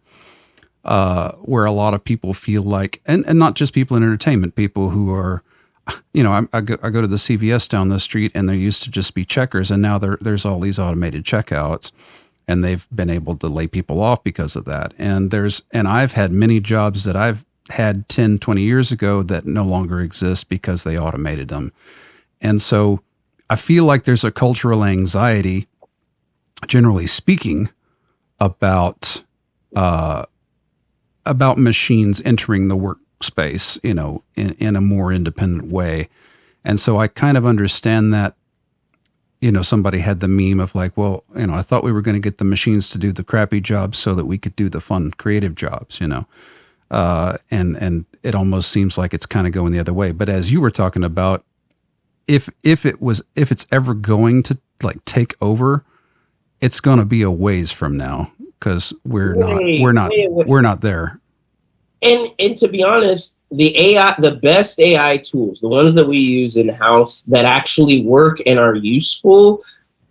where a lot of people feel like, and not just people in entertainment, people who are, I go to the CVS down the street, and there used to just be checkers, and now there's all these automated checkouts, and they've been able to lay people off because of that. And I've had many jobs that I've had 10, 20 years ago that no longer exist because they automated them. And so I feel like there's a cultural anxiety, generally speaking, about machines entering the workspace, in a more independent way. And so I kind of understand that, somebody had the meme of like, well, I thought we were going to get the machines to do the crappy jobs so that we could do the fun, creative jobs, and it almost seems like it's kind of going the other way. But as you were talking about, if it's ever going to like take over, it's going to be a ways from now, because we're not there. And to be honest, the best AI tools, the ones that we use in house that actually work and are useful,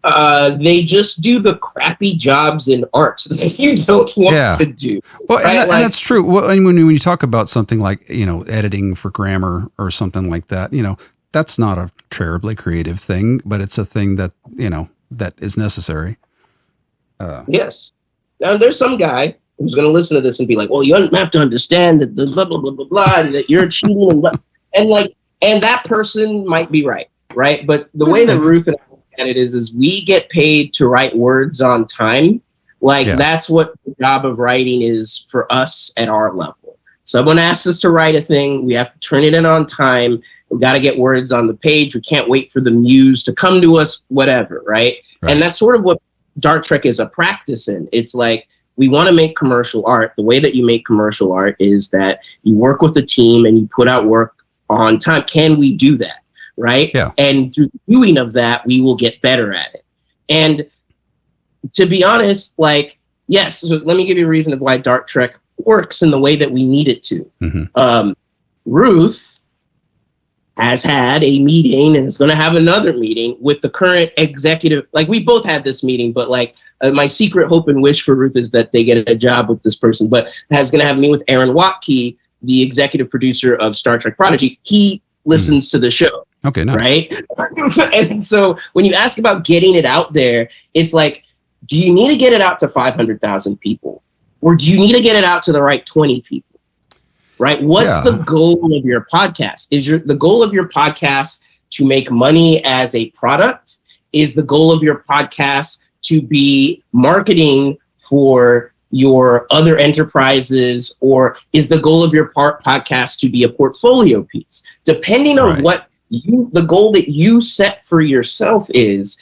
they just do the crappy jobs in art that you don't want to do. Well, right? and that's true. Well, and when you talk about something like, editing for grammar or something like that, that's not a terribly creative thing, but it's a thing that, that is necessary. Yes. Now, there's some guy who's going to listen to this and be like, well, you have to understand that the blah, blah, blah, blah, blah, and that you're cheating. And that person might be right? But the way that Ruth and I look at it is we get paid to write words on time. That's what the job of writing is for us at our level. Someone asks us to write a thing. We have to turn it in on time. We got to get words on the page. We can't wait for the muse to come to us, whatever, right? And that's sort of what Dark Trek is a practice in. It's like, we want to make commercial art. The way that you make commercial art is that you work with a team and you put out work on time. Can we do that? Right? Yeah. And through doing of that, we will get better at it. And to be honest, yes, so let me give you a reason of why Dark Trek works in the way that we need it to. Mm-hmm. Ruth has had a meeting and is going to have another meeting with the current executive. We both had this meeting, but my secret hope and wish for Ruth is that they get a job with this person, but is going to have me with Aaron Watke, the executive producer of Star Trek Prodigy. He listens to the show. Okay, nice. Right? And so when you ask about getting it out there, it's like, do you need to get it out to 500,000 people? Or do you need to get it out to the right 20 people? Right? What's the goal of your podcast? Is the goal of your podcast to make money as a product? Is the goal of your podcast to be marketing for your other enterprises? Or is the goal of your podcast to be a portfolio piece? Depending on what the goal that you set for yourself is,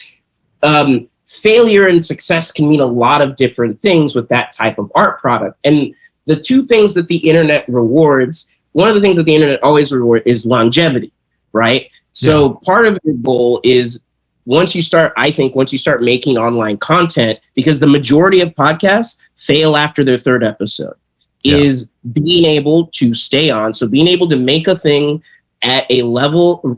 failure and success can mean a lot of different things with that type of art product. And the two things that the internet rewards, one of the things that the internet always rewards is longevity, right? So part of your goal is once you start making online content, because the majority of podcasts fail after their third episode, is being able to stay on. So being able to make a thing at a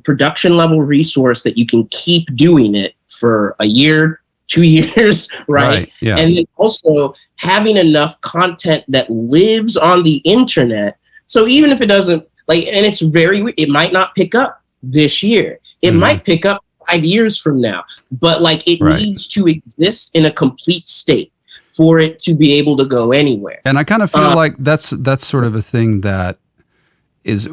production level resource that you can keep doing it for a year, 2 years, right? Yeah. And then also having enough content that lives on the internet. So even if it doesn't, and it might not pick up this year. It might pick up 5 years from now. But it needs to exist in a complete state for it to be able to go anywhere. And I kind of feel like that's sort of a thing that is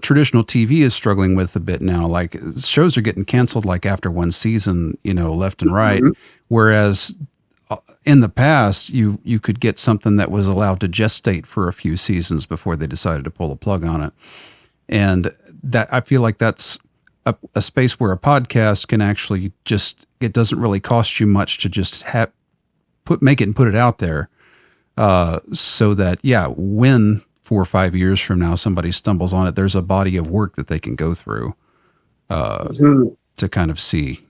traditional TV is struggling with a bit now. Shows are getting canceled after one season, left and right. Mm-hmm. Whereas in the past, you could get something that was allowed to gestate for a few seasons before they decided to pull the plug on it. And that I feel like that's a space where a podcast can actually it doesn't really cost you much to just make it and put it out there. So that, when 4 or 5 years from now somebody stumbles on it, there's a body of work that they can go through to kind of see,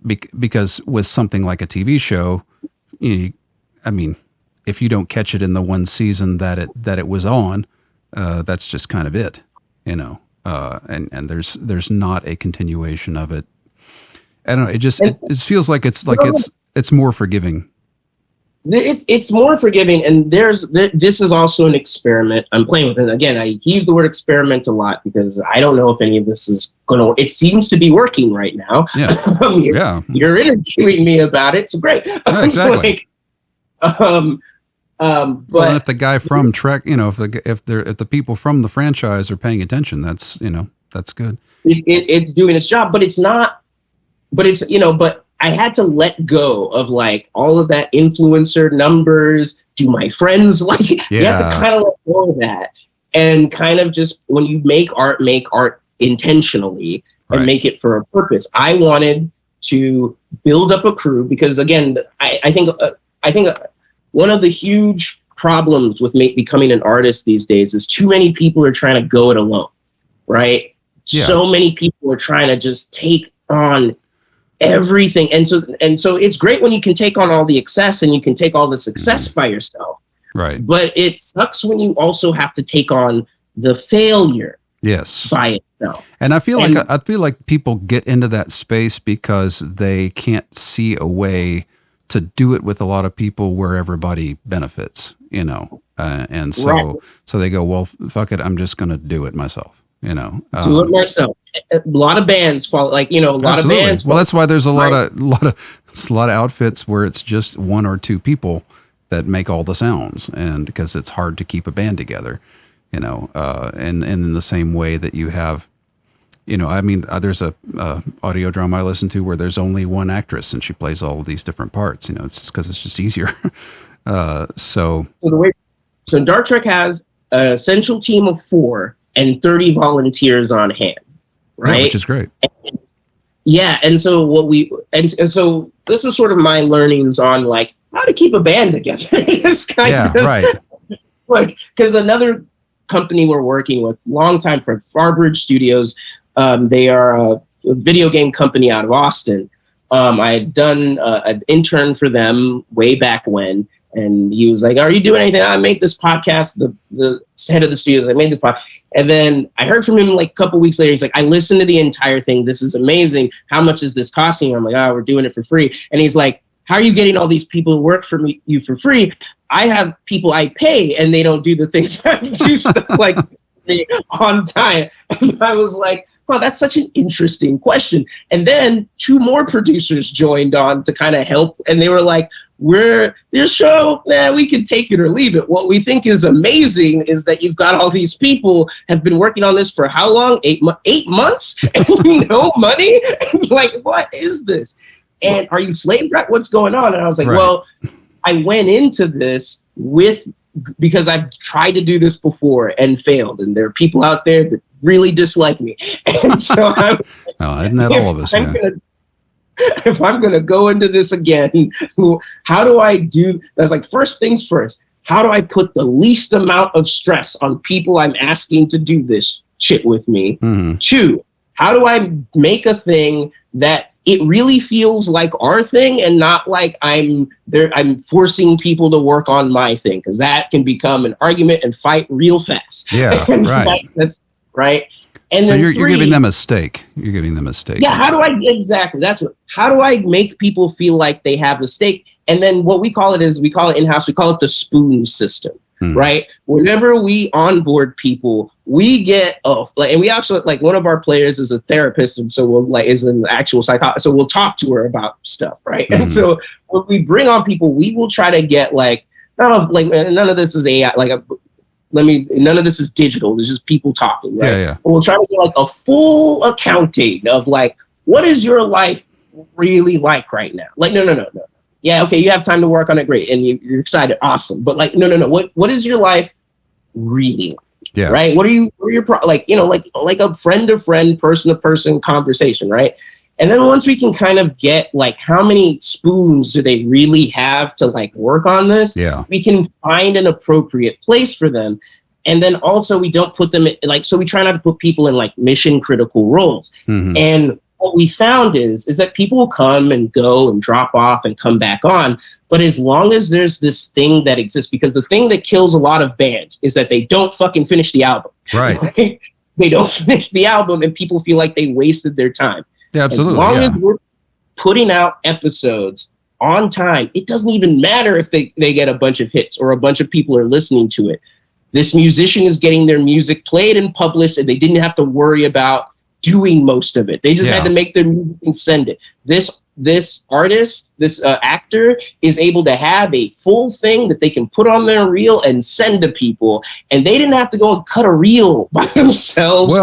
because with something like a TV show, if you don't catch it in the one season that it was on, that's just kind of it, and there's not a continuation of it. I don't know. It feels like it's more forgiving. It's more forgiving, and this is also an experiment I'm playing with. And again, I use the word experiment a lot because I don't know if any of this is going to. It seems to be working right now. Yeah, you're interviewing me about it, so great. Yeah, exactly. But and if the guy from Trek, if the people from the franchise are paying attention, that's good. It's doing its job, but it's not. But it's but I had to let go of all of that influencer numbers. Do my friends you have to kind of let go of that and kind of just, when you make art intentionally and make it for a purpose. I wanted to build up a crew because, again, I think one of the huge problems with becoming an artist these days is too many people are trying to go it alone, right? Yeah. So many people are trying to just take on everything. And so it's great when you can take on all the excess and you can take all the success by yourself. Right. But it sucks when you also have to take on the failure. Yes. By itself. And I feel like people get into that space because they can't see a way to do it with a lot of people where everybody benefits, and so they go, well, fuck it, I'm just going to do it myself, do it myself. A lot of bands fall, a lot of bands. Well, that's why there's a lot of outfits where it's just one or two people that make all the sounds, and because it's hard to keep a band together, and in the same way that you have, there's a audio drama I listen to where there's only one actress and she plays all of these different parts. It's just because it's just easier. So Dark Trek has an essential team of 4 and 30 volunteers on hand, right? Yeah, which is great. And so so this is sort of my learnings on how to keep a band together. It's right. Because another company we're working with, longtime friend, Farbridge Studios. They are a video game company out of Austin. I had done an intern for them way back when, and he was like, "Are you doing anything?" I made this podcast. The head of the studios, I made this podcast, and then I heard from him a couple weeks later. He's like, "I listened to the entire thing. This is amazing. How much is this costing you?" I'm like, "Oh, we're doing it for free." And he's like, "How are you getting all these people to work for you for free? I have people I pay, and they don't do the things I do stuff like me on time." And I was like, "Oh, that's such an interesting question." And then 2 more producers joined on to kind of help, and they were like, "Your show, we can take it or leave it. What we think is amazing is that you've got all these people have been working on this for how long? 8 months, and no money. What is this? And are you slave rep? What's going on?" And I was like, Well, I went into this because I've tried to do this before and failed, and there are people out there that really dislike me. And so I was like, isn't that all of us? If I'm going to go into this again, how do I do? I was like, first things first, how do I put the least amount of stress on people I'm asking to do this shit with me? Mm-hmm. 2, how do I make a thing that it really feels like our thing and not like I'm forcing people to work on my thing, because that can become an argument and fight real fast. Yeah, right. That's right. And so then you're giving them a stake. You're giving them a stake. Yeah. How do I make people feel like they have a stake? And then what we call it in-house, we call it the spoon system. Right. Whenever we onboard people, we get and we actually one of our players is a therapist, and so is an actual psychologist. So we'll talk to her about stuff, right? Mm-hmm. And so when we bring on people, we will try to get none of this is AI, none of this is digital. There's just people talking, right? Yeah. But we'll try to get a full accounting of what is your life really like right now? No. Yeah, okay, you have time to work on it, great, and you're excited, awesome. But no. What is your life really like? Yeah. Right? What are your a friend to friend, person to person conversation, right? And then once we can kind of get how many spoons do they really have to work on this? Yeah. We can find an appropriate place for them. And then also we don't put them in, so we try not to put people in mission critical roles. Mm-hmm. And what we found is that people will come and go and drop off and come back on. But as long as there's this thing that exists, because the thing that kills a lot of bands is that they don't fucking finish the album. Right. They don't finish the album and people feel like they wasted their time. Yeah, absolutely. As long as we're putting out episodes on time, it doesn't even matter if they get a bunch of hits or a bunch of people are listening to it. This musician is getting their music played and published, and they didn't have to worry about doing most of it. They just had to make their music and send it. This artist, this actor is able to have a full thing that they can put on their reel and send to people, and they didn't have to go and cut a reel by themselves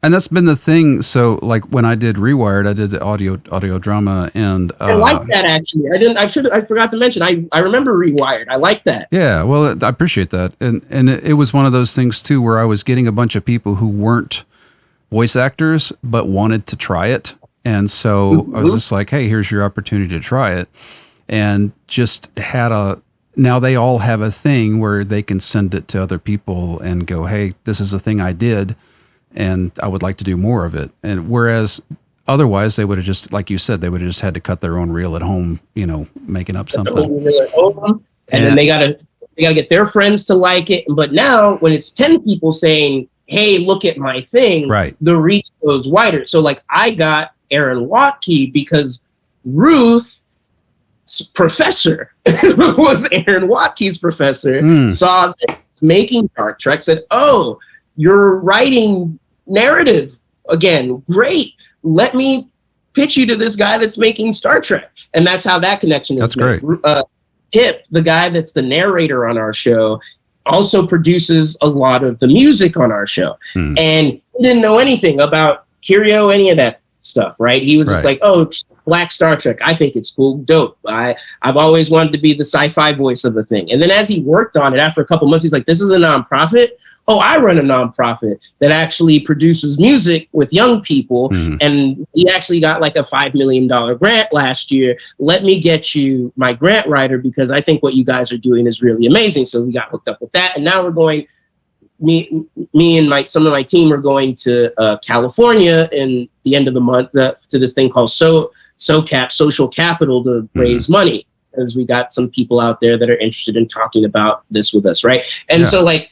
and that's been the thing. So when I did Rewired, I did the audio drama, and I like that actually. I forgot to mention. I remember Rewired. I like that. Yeah, well, I appreciate that, and it was one of those things too where I was getting a bunch of people who weren't voice actors but wanted to try it, and so I was just like, hey, here's your opportunity to try it, and just had now they all have a thing where they can send it to other people and go, hey, this is a thing I did and I would like to do more of it. And whereas otherwise they would have just, like you said, they would have just had to cut their own reel at home, making up something. And then they gotta get their friends to like it. But now when it's 10 people saying, hey, look at my thing, right, the reach goes wider. So like I got Aaron Watkey because Ruth's professor was Aaron Watkey's professor, saw this making Star Trek, said, oh, you're writing narrative again. Great. Let me pitch you to this guy that's making Star Trek. And that's how that connection is. That's great. Pip, the guy that's the narrator on our show, also produces a lot of the music on our show. And he didn't know anything about Curio, any of that stuff, right? He was just like, oh, Black Star Trek. I think it's cool, dope. I've always wanted to be the sci-fi voice of the thing. And then as he worked on it, after a couple months, he's like, this is a nonprofit. Oh, I run a nonprofit that actually produces music with young people. And he actually got like a $5 million grant last year. Let me get you my grant writer because I think what you guys are doing is really amazing. So we got hooked up with that. And now we're going, me and some of my team are going to California in the end of the month to this thing called SoCap, Social Capital, to raise money. Because we got some people out there that are interested in talking about this with us, right? And so like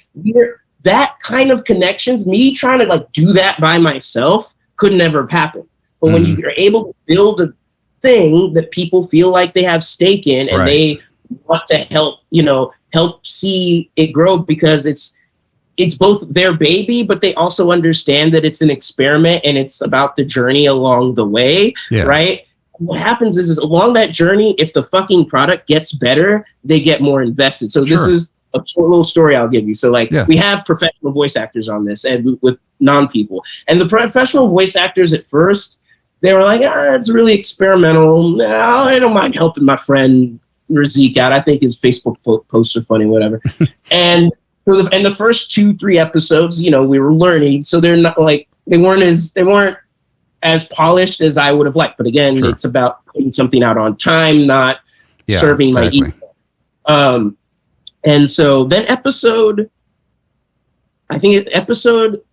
that kind of connections, me trying to like do that by myself could never happen. But when you're able to build a thing that people feel like they have stake in and they want to help see it grow, because it's both their baby, but they also understand that it's an experiment and it's about the journey along the way, right? What happens is along that journey, if the fucking product gets better, they get more invested. So this is a short little story I'll give you. So like we have professional voice actors on this and with non-people. And the professional voice actors at first, they were like, it's really experimental. I don't mind helping my friend Raziq out. I think his Facebook posts are funny, whatever. And the first 2-3 episodes, we were learning. So they're not like, they weren't as polished as I would have liked. But again, it's about putting something out on time, not serving my ego. And so then episode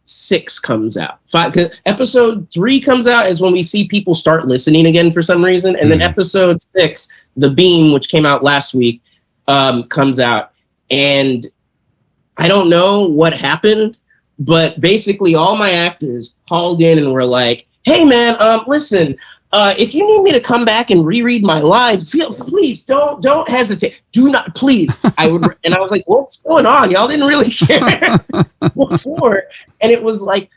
6 comes out. Episode 3 comes out is when we see people start listening again for some reason. And then episode 6, The Beam, which came out last week, comes out. And I don't know what happened, but basically all my actors called in and were like, hey man, listen, if you need me to come back and reread my lines, please don't hesitate. Do not, please. I was like, what's going on? Y'all didn't really care before. And it was like,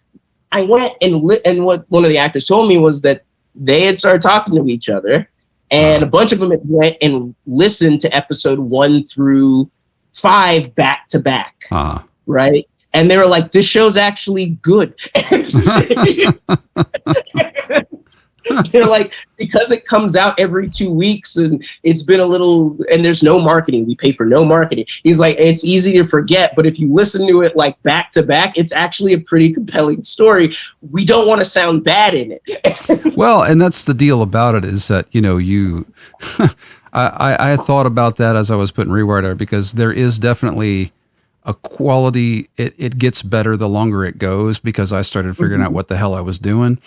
I went and what one of the actors told me was that they had started talking to each other, and a bunch of them had went and listened to episode 1 through 5 back to back. Right? And they were like, this show's actually good. They're like, because it comes out every 2 weeks and it's been a little, and there's no marketing. We pay for no marketing. He's like, it's easy to forget, but if you listen to it like back to back, it's actually a pretty compelling story. We don't want to sound bad in it. Well, and that's the deal about it, is that, I thought about that as I was putting Rewriter, because there is definitely a quality. It gets better the longer it goes, because I started figuring out what the hell I was doing.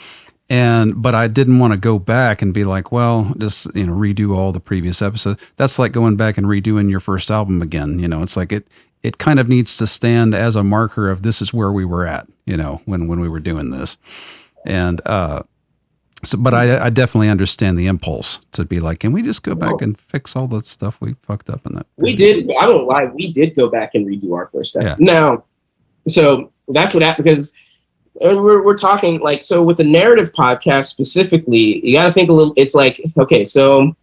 But I didn't want to go back and be like, well, just, redo all the previous episodes. That's like going back and redoing your first album again. It's like it kind of needs to stand as a marker of this is where we were at, when we were doing this. And, but I definitely understand the impulse to be like, can we just go back and fix all the stuff we fucked up in that? We did. I don't lie. We did go back and redo our first episode. Yeah. Now, so that's what happened, because we're talking like, so with the narrative podcast specifically, you got to think a little, it's like, okay, so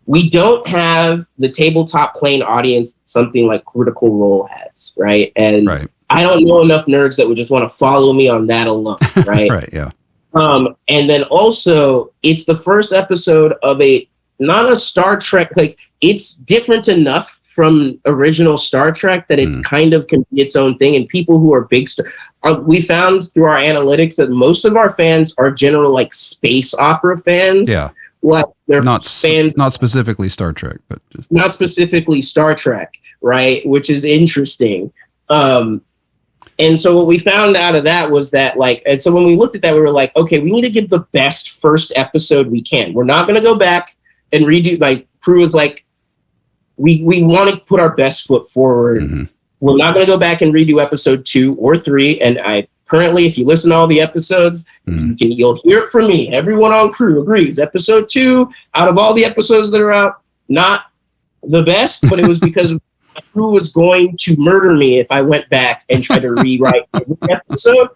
we don't have the tabletop playing audience something like Critical Role has, right? And I don't know enough nerds that would just want to follow me on that alone, right? Right, yeah. And then also, it's the first episode of not a Star Trek, like, it's different enough from original Star Trek that it's kind of can be its own thing. And people who are big we found through our analytics that most of our fans are general like space opera fans, Like they're not fans, not specifically Star Trek, but just not specifically Star Trek, right? Which is interesting. And so what we found out of that was that, like, and so when we looked at that, we were like, okay, we need to give the best first episode we can. We're not going to go back and redo, like, crew is like, we want to put our best foot forward. Mm-hmm. We're not going to go back and redo episode 2 or 3. And I currently, if you listen to all the episodes, you'll hear it from me. Everyone on crew agrees. Episode 2, out of all the episodes that are out, not the best, but it was because crew was going to murder me if I went back and tried to rewrite the episode.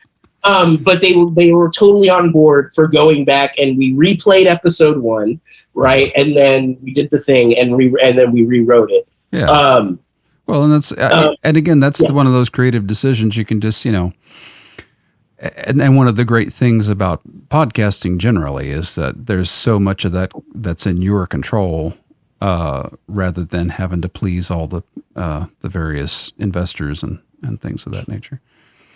But they were totally on board for going back, and we replayed episode 1, right? And then we did the thing, and then we rewrote it. Yeah. Well, and that's and again, that's one of those creative decisions you can just, and one of the great things about podcasting generally is that there's so much of that's in your control. Rather than having to please all the various investors and things of that nature.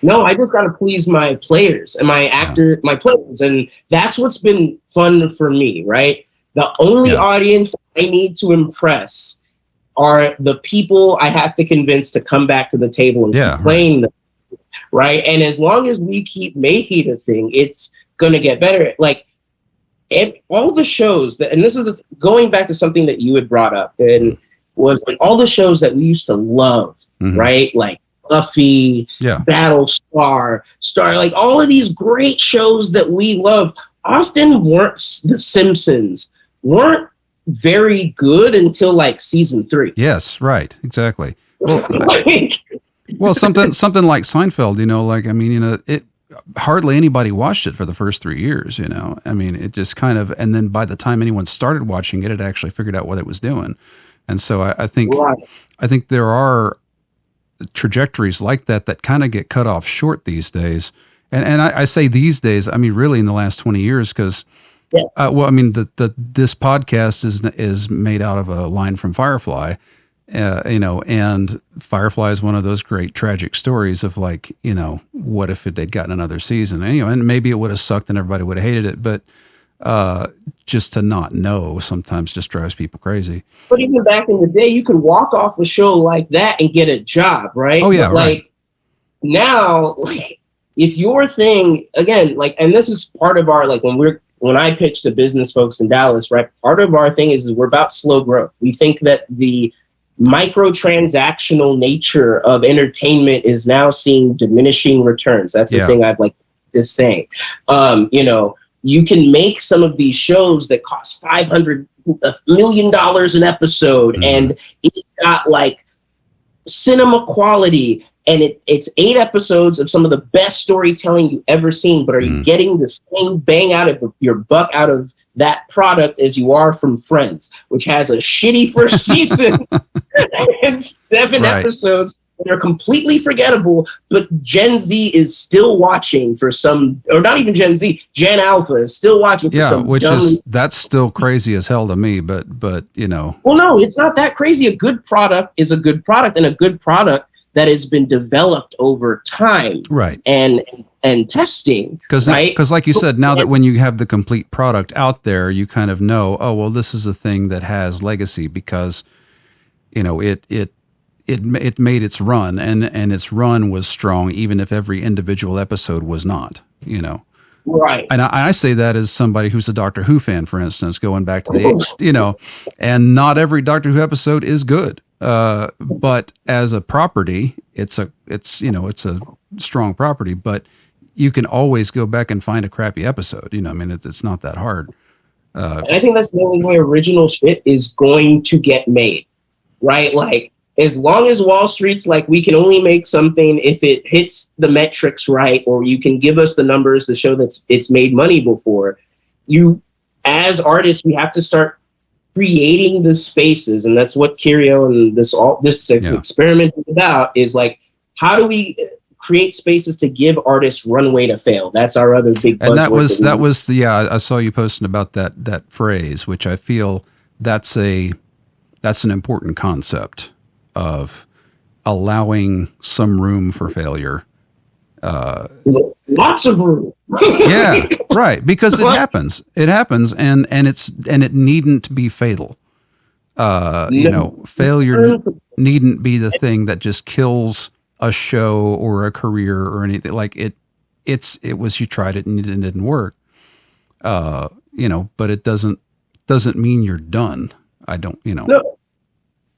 No, I just got to please my players and my players. And that's what's been fun for me, right? The only audience I need to impress are the people I have to convince to come back to the table and keep playing them, right? And as long as we keep making a thing, it's going to get better. Like, all the shows that, and this is going back to something that you had brought up, and was like all the shows that we used to love, right? Like Buffy, Battlestar, like all of these great shows that we love often weren't, The Simpsons weren't very good until like season 3. Yes, right, exactly. Well, well, something like Seinfeld, it. Hardly anybody watched it for the first 3 years, I mean, it just kind of, and then by the time anyone started watching it, it actually figured out what it was doing. And so I think there are trajectories like that kind of get cut off short these days. And I say these days, I mean, really in the last 20 years, because, this podcast is made out of a line from Firefly. And Firefly is one of those great tragic stories of like, what if they'd gotten another season? And maybe it would have sucked and everybody would have hated it, but just to not know sometimes just drives people crazy. But even back in the day, you could walk off a show like that and get a job, right? Oh yeah, like now, like if your thing again, like, and this is part of our, like when I pitch to business folks in Dallas, right? Part of our thing is we're about slow growth. We think that the microtransactional nature of entertainment is now seeing diminishing returns. That's the thing I'd like to say. You can make some of these shows that cost $500 million an episode, and it's got like cinema quality, and it's 8 episodes of some of the best storytelling you've ever seen, but are you getting the same bang out of your buck out of that product as you are from Friends, which has a shitty first season and 7 episodes that are completely forgettable, but Gen Z is still watching for some, or not even Gen Z, Gen Alpha is still watching for some. That's still crazy as hell to me, but Well, no, it's not that crazy. A good product is a good product, and a good product that has been developed over time, right? And testing, because like you said, now that when you have the complete product out there, you kind of know, oh well, this is a thing that has legacy because it made its run, and its run was strong, even if every individual episode was not, Right. And I say that as somebody who's a Doctor Who fan, for instance, going back to the, and not every Doctor Who episode is good. But as a property, it's a strong property, but you can always go back and find a crappy episode. It's not that hard. And I think that's the only way original shit is going to get made, right? Like, as long as Wall Street's like, we can only make something if it hits the metrics right, or you can give us the numbers to show that it's made money before. You, as artists, we have to start creating the spaces, and that's what Curio and this experiment is about. Is like, how do we create spaces to give artists runway to fail? That's our other big buzzword. And I saw you posting about that phrase, which I feel that's an important concept of allowing some room for failure Lots of room. Yeah, right. Because it happens. It happens, and it needn't be fatal. Failure needn't be the thing that just kills a show or a career or anything. Like it was, you tried it and it didn't work. But it doesn't mean you're done. I don't. No.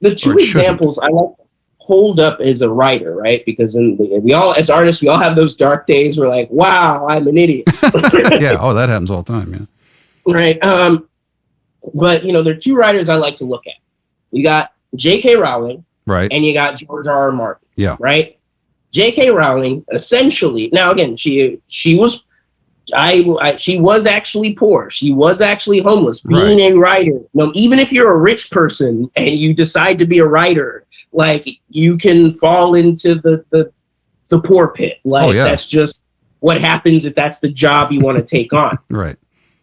The two examples I like to hold up as a writer, right? Because we all, as artists, we all have those dark days where like, wow, I'm an idiot. Yeah. Oh, that happens all the time. Yeah. Right. But there are two writers I like to look at. You got J.K. Rowling, right, and you got George R.R. Martin. Yeah. Right. J.K. Rowling, essentially. Now, again, she was actually poor. She was actually homeless. Being a writer, even if you're a rich person and you decide to be a writer, like you can fall into the poor pit. Like that's just what happens if that's the job you want to take on. Right.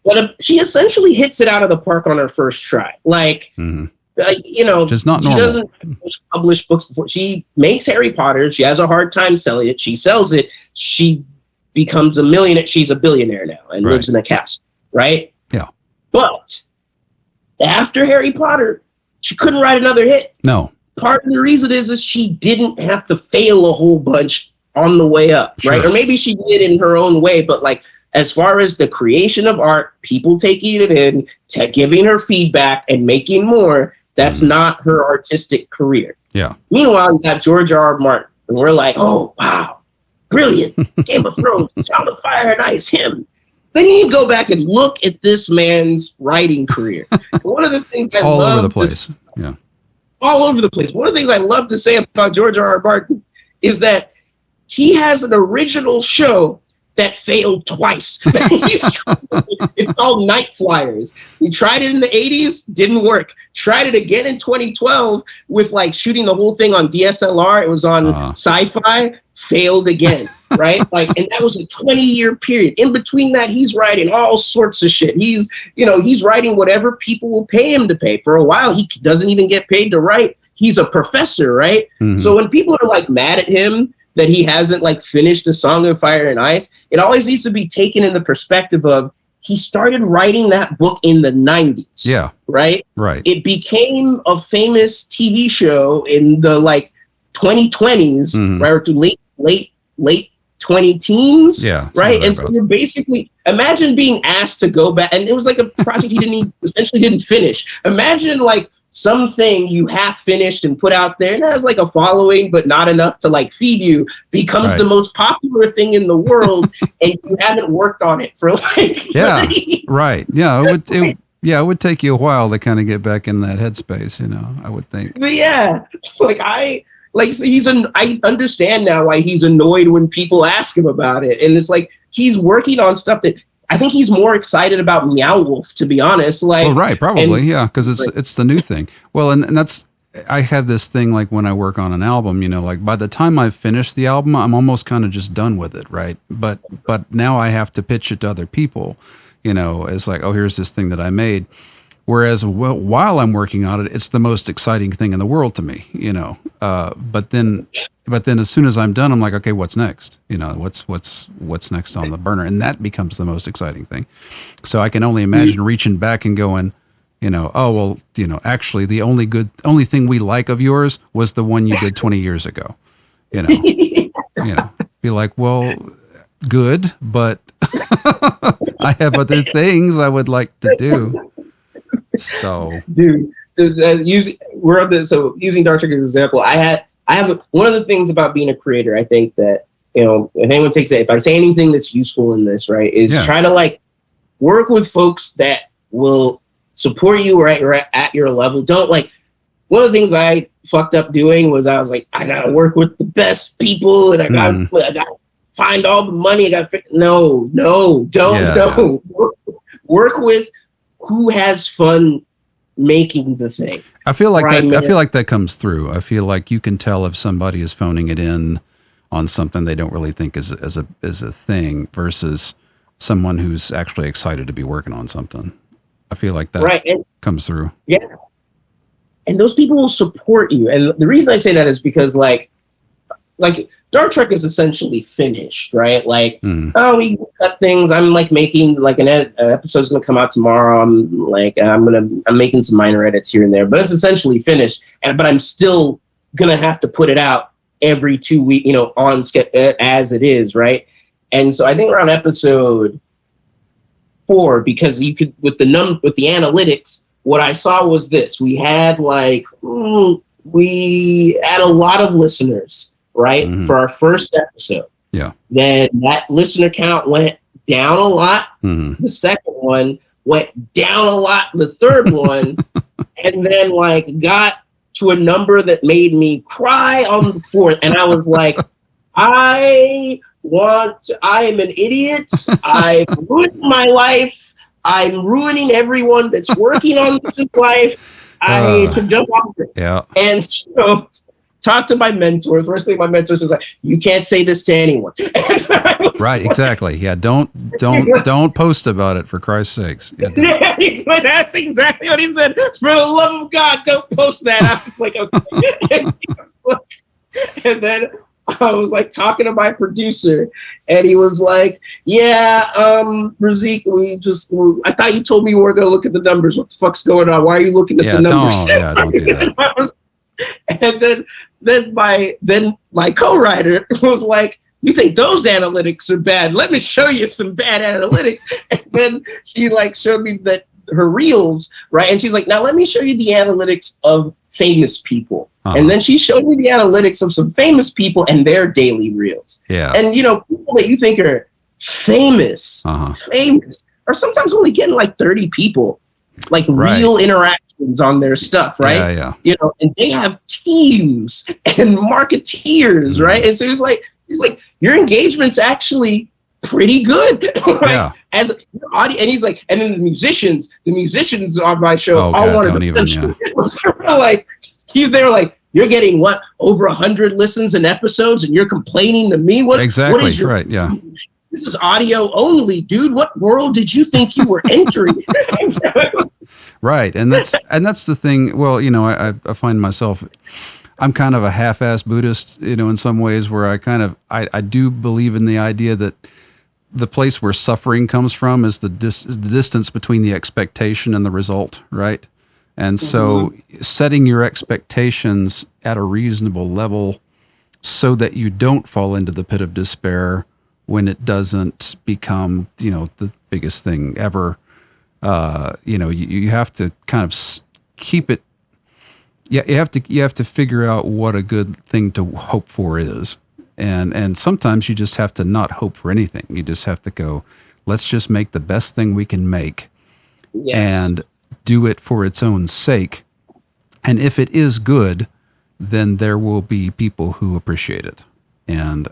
But she essentially hits it out of the park on her first try. Like, just not she normal. Doesn't publish books before. She makes Harry Potter. She has a hard time selling it. She sells it. She becomes a millionaire. She's a billionaire now and lives in a castle. Right. Yeah. But after Harry Potter, she couldn't write another hit. No. Part of the reason is she didn't have to fail a whole bunch on the way up. Right. Or maybe she did in her own way, but like, as far as the creation of art, people taking it in, giving her feedback and making more, that's not her artistic career. Yeah. Meanwhile, you got George R.R. Martin, and we're like, oh, wow, brilliant. Game of Thrones, Sound of Fire and Ice, him. Then you go back and look at this man's writing career. One of the things I all love over the place. all over the place. One of the things I love to say about George R.R. Martin is that he has an original show that failed twice. It's called Night Flyers. He tried it in the 80s, didn't work. Tried it again in 2012 with like shooting the whole thing on DSLR. It was on Sci-Fi, failed again, right? Like, and that was a 20-year period. In between that, he's writing all sorts of shit. He's writing whatever people will pay him to pay. For a while, he doesn't even get paid to write. He's a professor, right? Mm-hmm. So when people are like mad at him that he hasn't like finished A Song of Fire and Ice, it always needs to be taken in the perspective of he started writing that book in the 90s. Yeah. Right? Right. It became a famous TV show in the like 2020s, right? Or to late 20-teens. Yeah. Right. And so you're basically, imagine being asked to go back, and it was like a project he essentially didn't finish. Imagine like something you half finished and put out there and has like a following, but not enough to like feed you, becomes the most popular thing in the world, and you haven't worked on it for like 30 right. Yeah, it would take you a while to kind of get back in that headspace, I would think. But yeah, I understand now why he's annoyed when people ask him about it, and it's like he's working on stuff that I think he's more excited about Meow Wolf, to be honest. Like, right, probably, because it's the new thing. Well, and that's, I have this thing like when I work on an album, like by the time I've finished the album, I'm almost kind of just done with it, right? But now I have to pitch it to other people, it's like, oh, here's this thing that I made. Whereas while I'm working on it, it's the most exciting thing in the world to me, But then as soon as I'm done, I'm like, okay, what's next? What's next on the burner? And that becomes the most exciting thing. So I can only imagine reaching back and going, oh, well, actually the only thing we like of yours was the one you did 20 years ago, be like, well, good, but I have other things I would like to do. So, dude, using Dark Trick as an example, I have one of the things about being a creator. I think that if anyone takes it, if I say anything that's useful in this, right, is try to like work with folks that will support you right at your level. Don't like. One of the things I fucked up doing was I was like, I gotta work with the best people, and I gotta find all the money. Don't. Work with who has fun making the thing. I feel like that comes through. I feel like you can tell if somebody is phoning it in on something they don't really think is a thing versus someone who's actually excited to be working on something. I feel like that comes through. Yeah. And those people will support you. And the reason I say that is because like Star Trek is essentially finished, right? Like, oh, we cut things. I'm like making like an episode's gonna come out tomorrow. I'm making some minor edits here and there, but it's essentially finished. But I'm still gonna have to put it out every 2 weeks, on as it is, right? And so I think around episode 4, because you could with the analytics, what I saw was this: we had we had a lot of listeners. Right? For our first episode. Yeah. Then that listener count went down a lot. The second one went down a lot. The third one, and then got to a number that made me cry on the fourth. And I was like, I am an idiot. I've ruined my life. I'm ruining everyone that's working on this life. I need to jump off it. Yeah. And so talk to my mentor. First thing my mentor says, you can't say this to anyone. Right, exactly. Yeah, don't post about it, for Christ's sakes. Yeah, that's exactly what he said. For the love of God, don't post that. I was like, okay. And then I was talking to my producer, and he was like, yeah, Raziq, I thought you told me you weren't going to look at the numbers. What the fuck's going on? Why are you looking at the numbers? Don't do that. And then my co-writer was like, you think those analytics are bad? Let me show you some bad analytics. And then she showed me that her reels, right? And she's like, now let me show you the analytics of famous people. And then she showed me the analytics of some famous people and their daily reels. Yeah. And people that you think are famous are sometimes only getting 30 people, real interactions on their stuff, right? Yeah. And they have teams and marketeers, right? And so he's like, your engagement's actually pretty good. Yeah. As an audience, and he's like, and then the musicians on my show all wanted to push me. They're like, you're getting over 100 listens and episodes, and you're complaining to me? Exactly. What is your, right. Yeah. This is audio only, dude. What world did you think you were entering? Right, and that's the thing. Well, I find myself, I'm kind of a half-ass Buddhist, in some ways, where I do believe in the idea that the place where suffering comes from is the distance between the expectation and the result, right? And so setting your expectations at a reasonable level so that you don't fall into the pit of despair when it doesn't become, the biggest thing ever. You have to kind of keep it. Yeah, you have to figure out what a good thing to hope for is. And sometimes you just have to not hope for anything. You just have to go, let's just make the best thing we can make. Yes. And do it for its own sake. And if it is good, then there will be people who appreciate it. And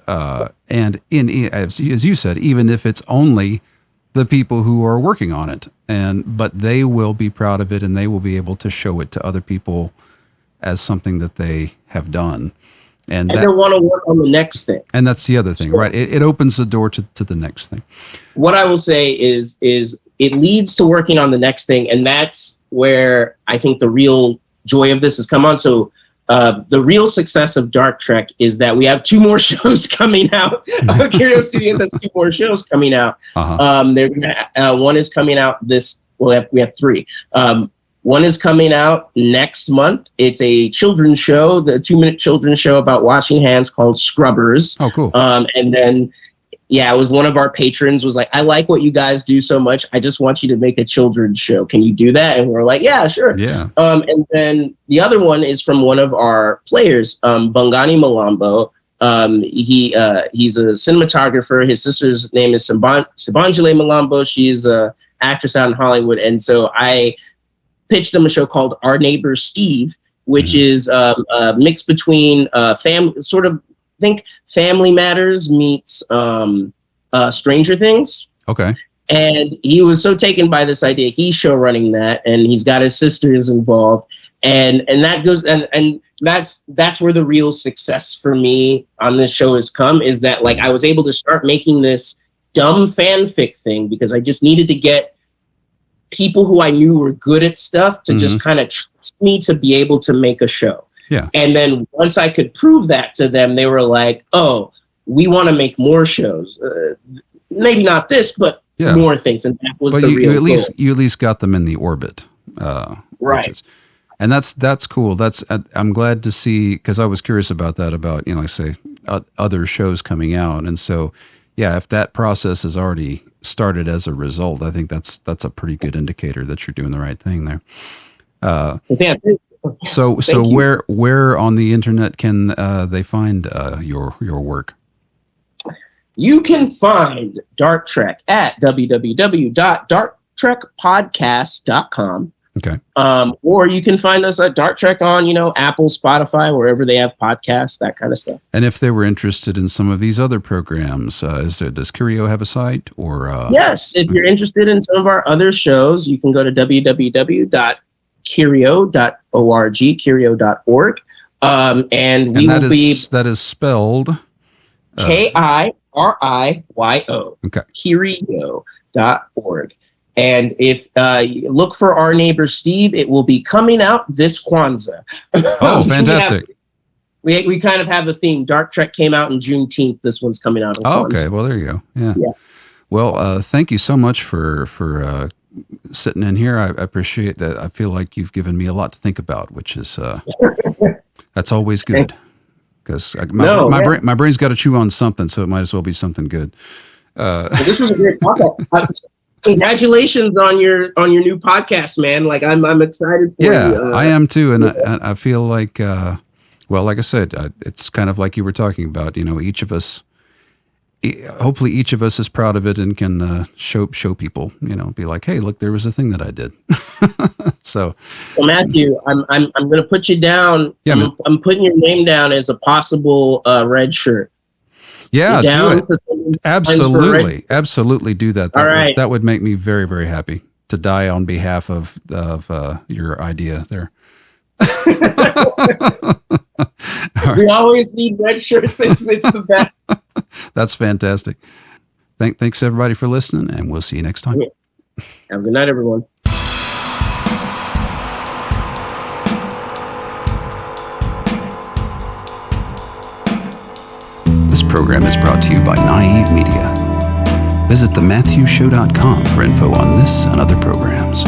as you said, even if it's only the people who are working on it, but they will be proud of it, and they will be able to show it to other people as something that they have done. And they want to work on the next thing. And that's the other thing, right? It opens the door to the next thing. What I will say is it leads to working on the next thing, and that's where I think the real joy of this has come on. So the real success of Dark Trek is that we have 2 more shows coming out. Curio Studios has 2 more shows coming out. One is coming out we have 3. One is coming out next month. It's a children's show, the 2-minute children's show about washing hands called Scrubbers. Oh, cool. And then, it was one of our patrons was like, I like what you guys do so much. I just want you to make a children's show. Can you do that? And we're like, yeah, sure. Yeah. And then the other one is from one of our players, Bongani Malambo. He's a cinematographer. His sister's name is Sabanjale Malambo. She's an actress out in Hollywood. And so I pitched him a show called Our Neighbor Steve, which is a mix between family, sort of think Family Matters meets Stranger Things. Okay. And he was so taken by this idea. He's show running that, and he's got his sisters involved, and that goes and that's where the real success for me on this show has come. Is that I was able to start making this dumb fanfic thing because I just needed to get people who I knew were good at stuff to just kind of trust me to be able to make a show. Yeah. And then once I could prove that to them, they were like, "Oh, we want to make more shows. Maybe not this, but more things." And that was but the real goal. You at least got them in the orbit, right? And that's cool. I'm glad to see, because I was curious about that, about, like I say, other shows coming out, and so if that process has already started as a result, I think that's a pretty good indicator that you're doing the right thing there. So where on the internet can they find your work? You can find Dark Trek at www.darktrekpodcast.com. Okay. Or you can find us at Dark Trek on, Apple, Spotify, wherever they have podcasts, that kind of stuff. And if they were interested in some of these other programs, does Curio have a site? Or yes, if you're interested in some of our other shows, you can go to www.curio.org, curio.org. And that is spelled KIRIYO. Okay. Curio.org. And if you look for Our Neighbor Steve, it will be coming out this Kwanzaa. Oh, fantastic. We kind of have a theme. Dark Trek came out in Juneteenth. This one's coming out in Kwanzaa. Okay, well, there you go. Yeah. Well, thank you so much for sitting in here. I appreciate that. I feel like you've given me a lot to think about, which is that's always good, because my brain's got to chew on something, so it might as well be something good. This was a great podcast. Congratulations on your new podcast, man. Like I'm excited for you. Yeah, I am too, and I feel like, like I said, it's kind of like you were talking about. Each of us, hopefully, each of us is proud of it and can show people. Be like, hey, look, there was a thing that I did. So, well, Matthew, I'm going to put you down. Yeah, I'm putting your name down as a possible red shirt. Yeah, do it. Absolutely do that. That would make me very, very happy to die on behalf of your idea there. We always need red shirts. It's the best. That's fantastic. Thanks everybody for listening, and we'll see you next time. Have a good night, everyone. This program is brought to you by Naive Media. Visit thematthewshow.com for info on this and other programs.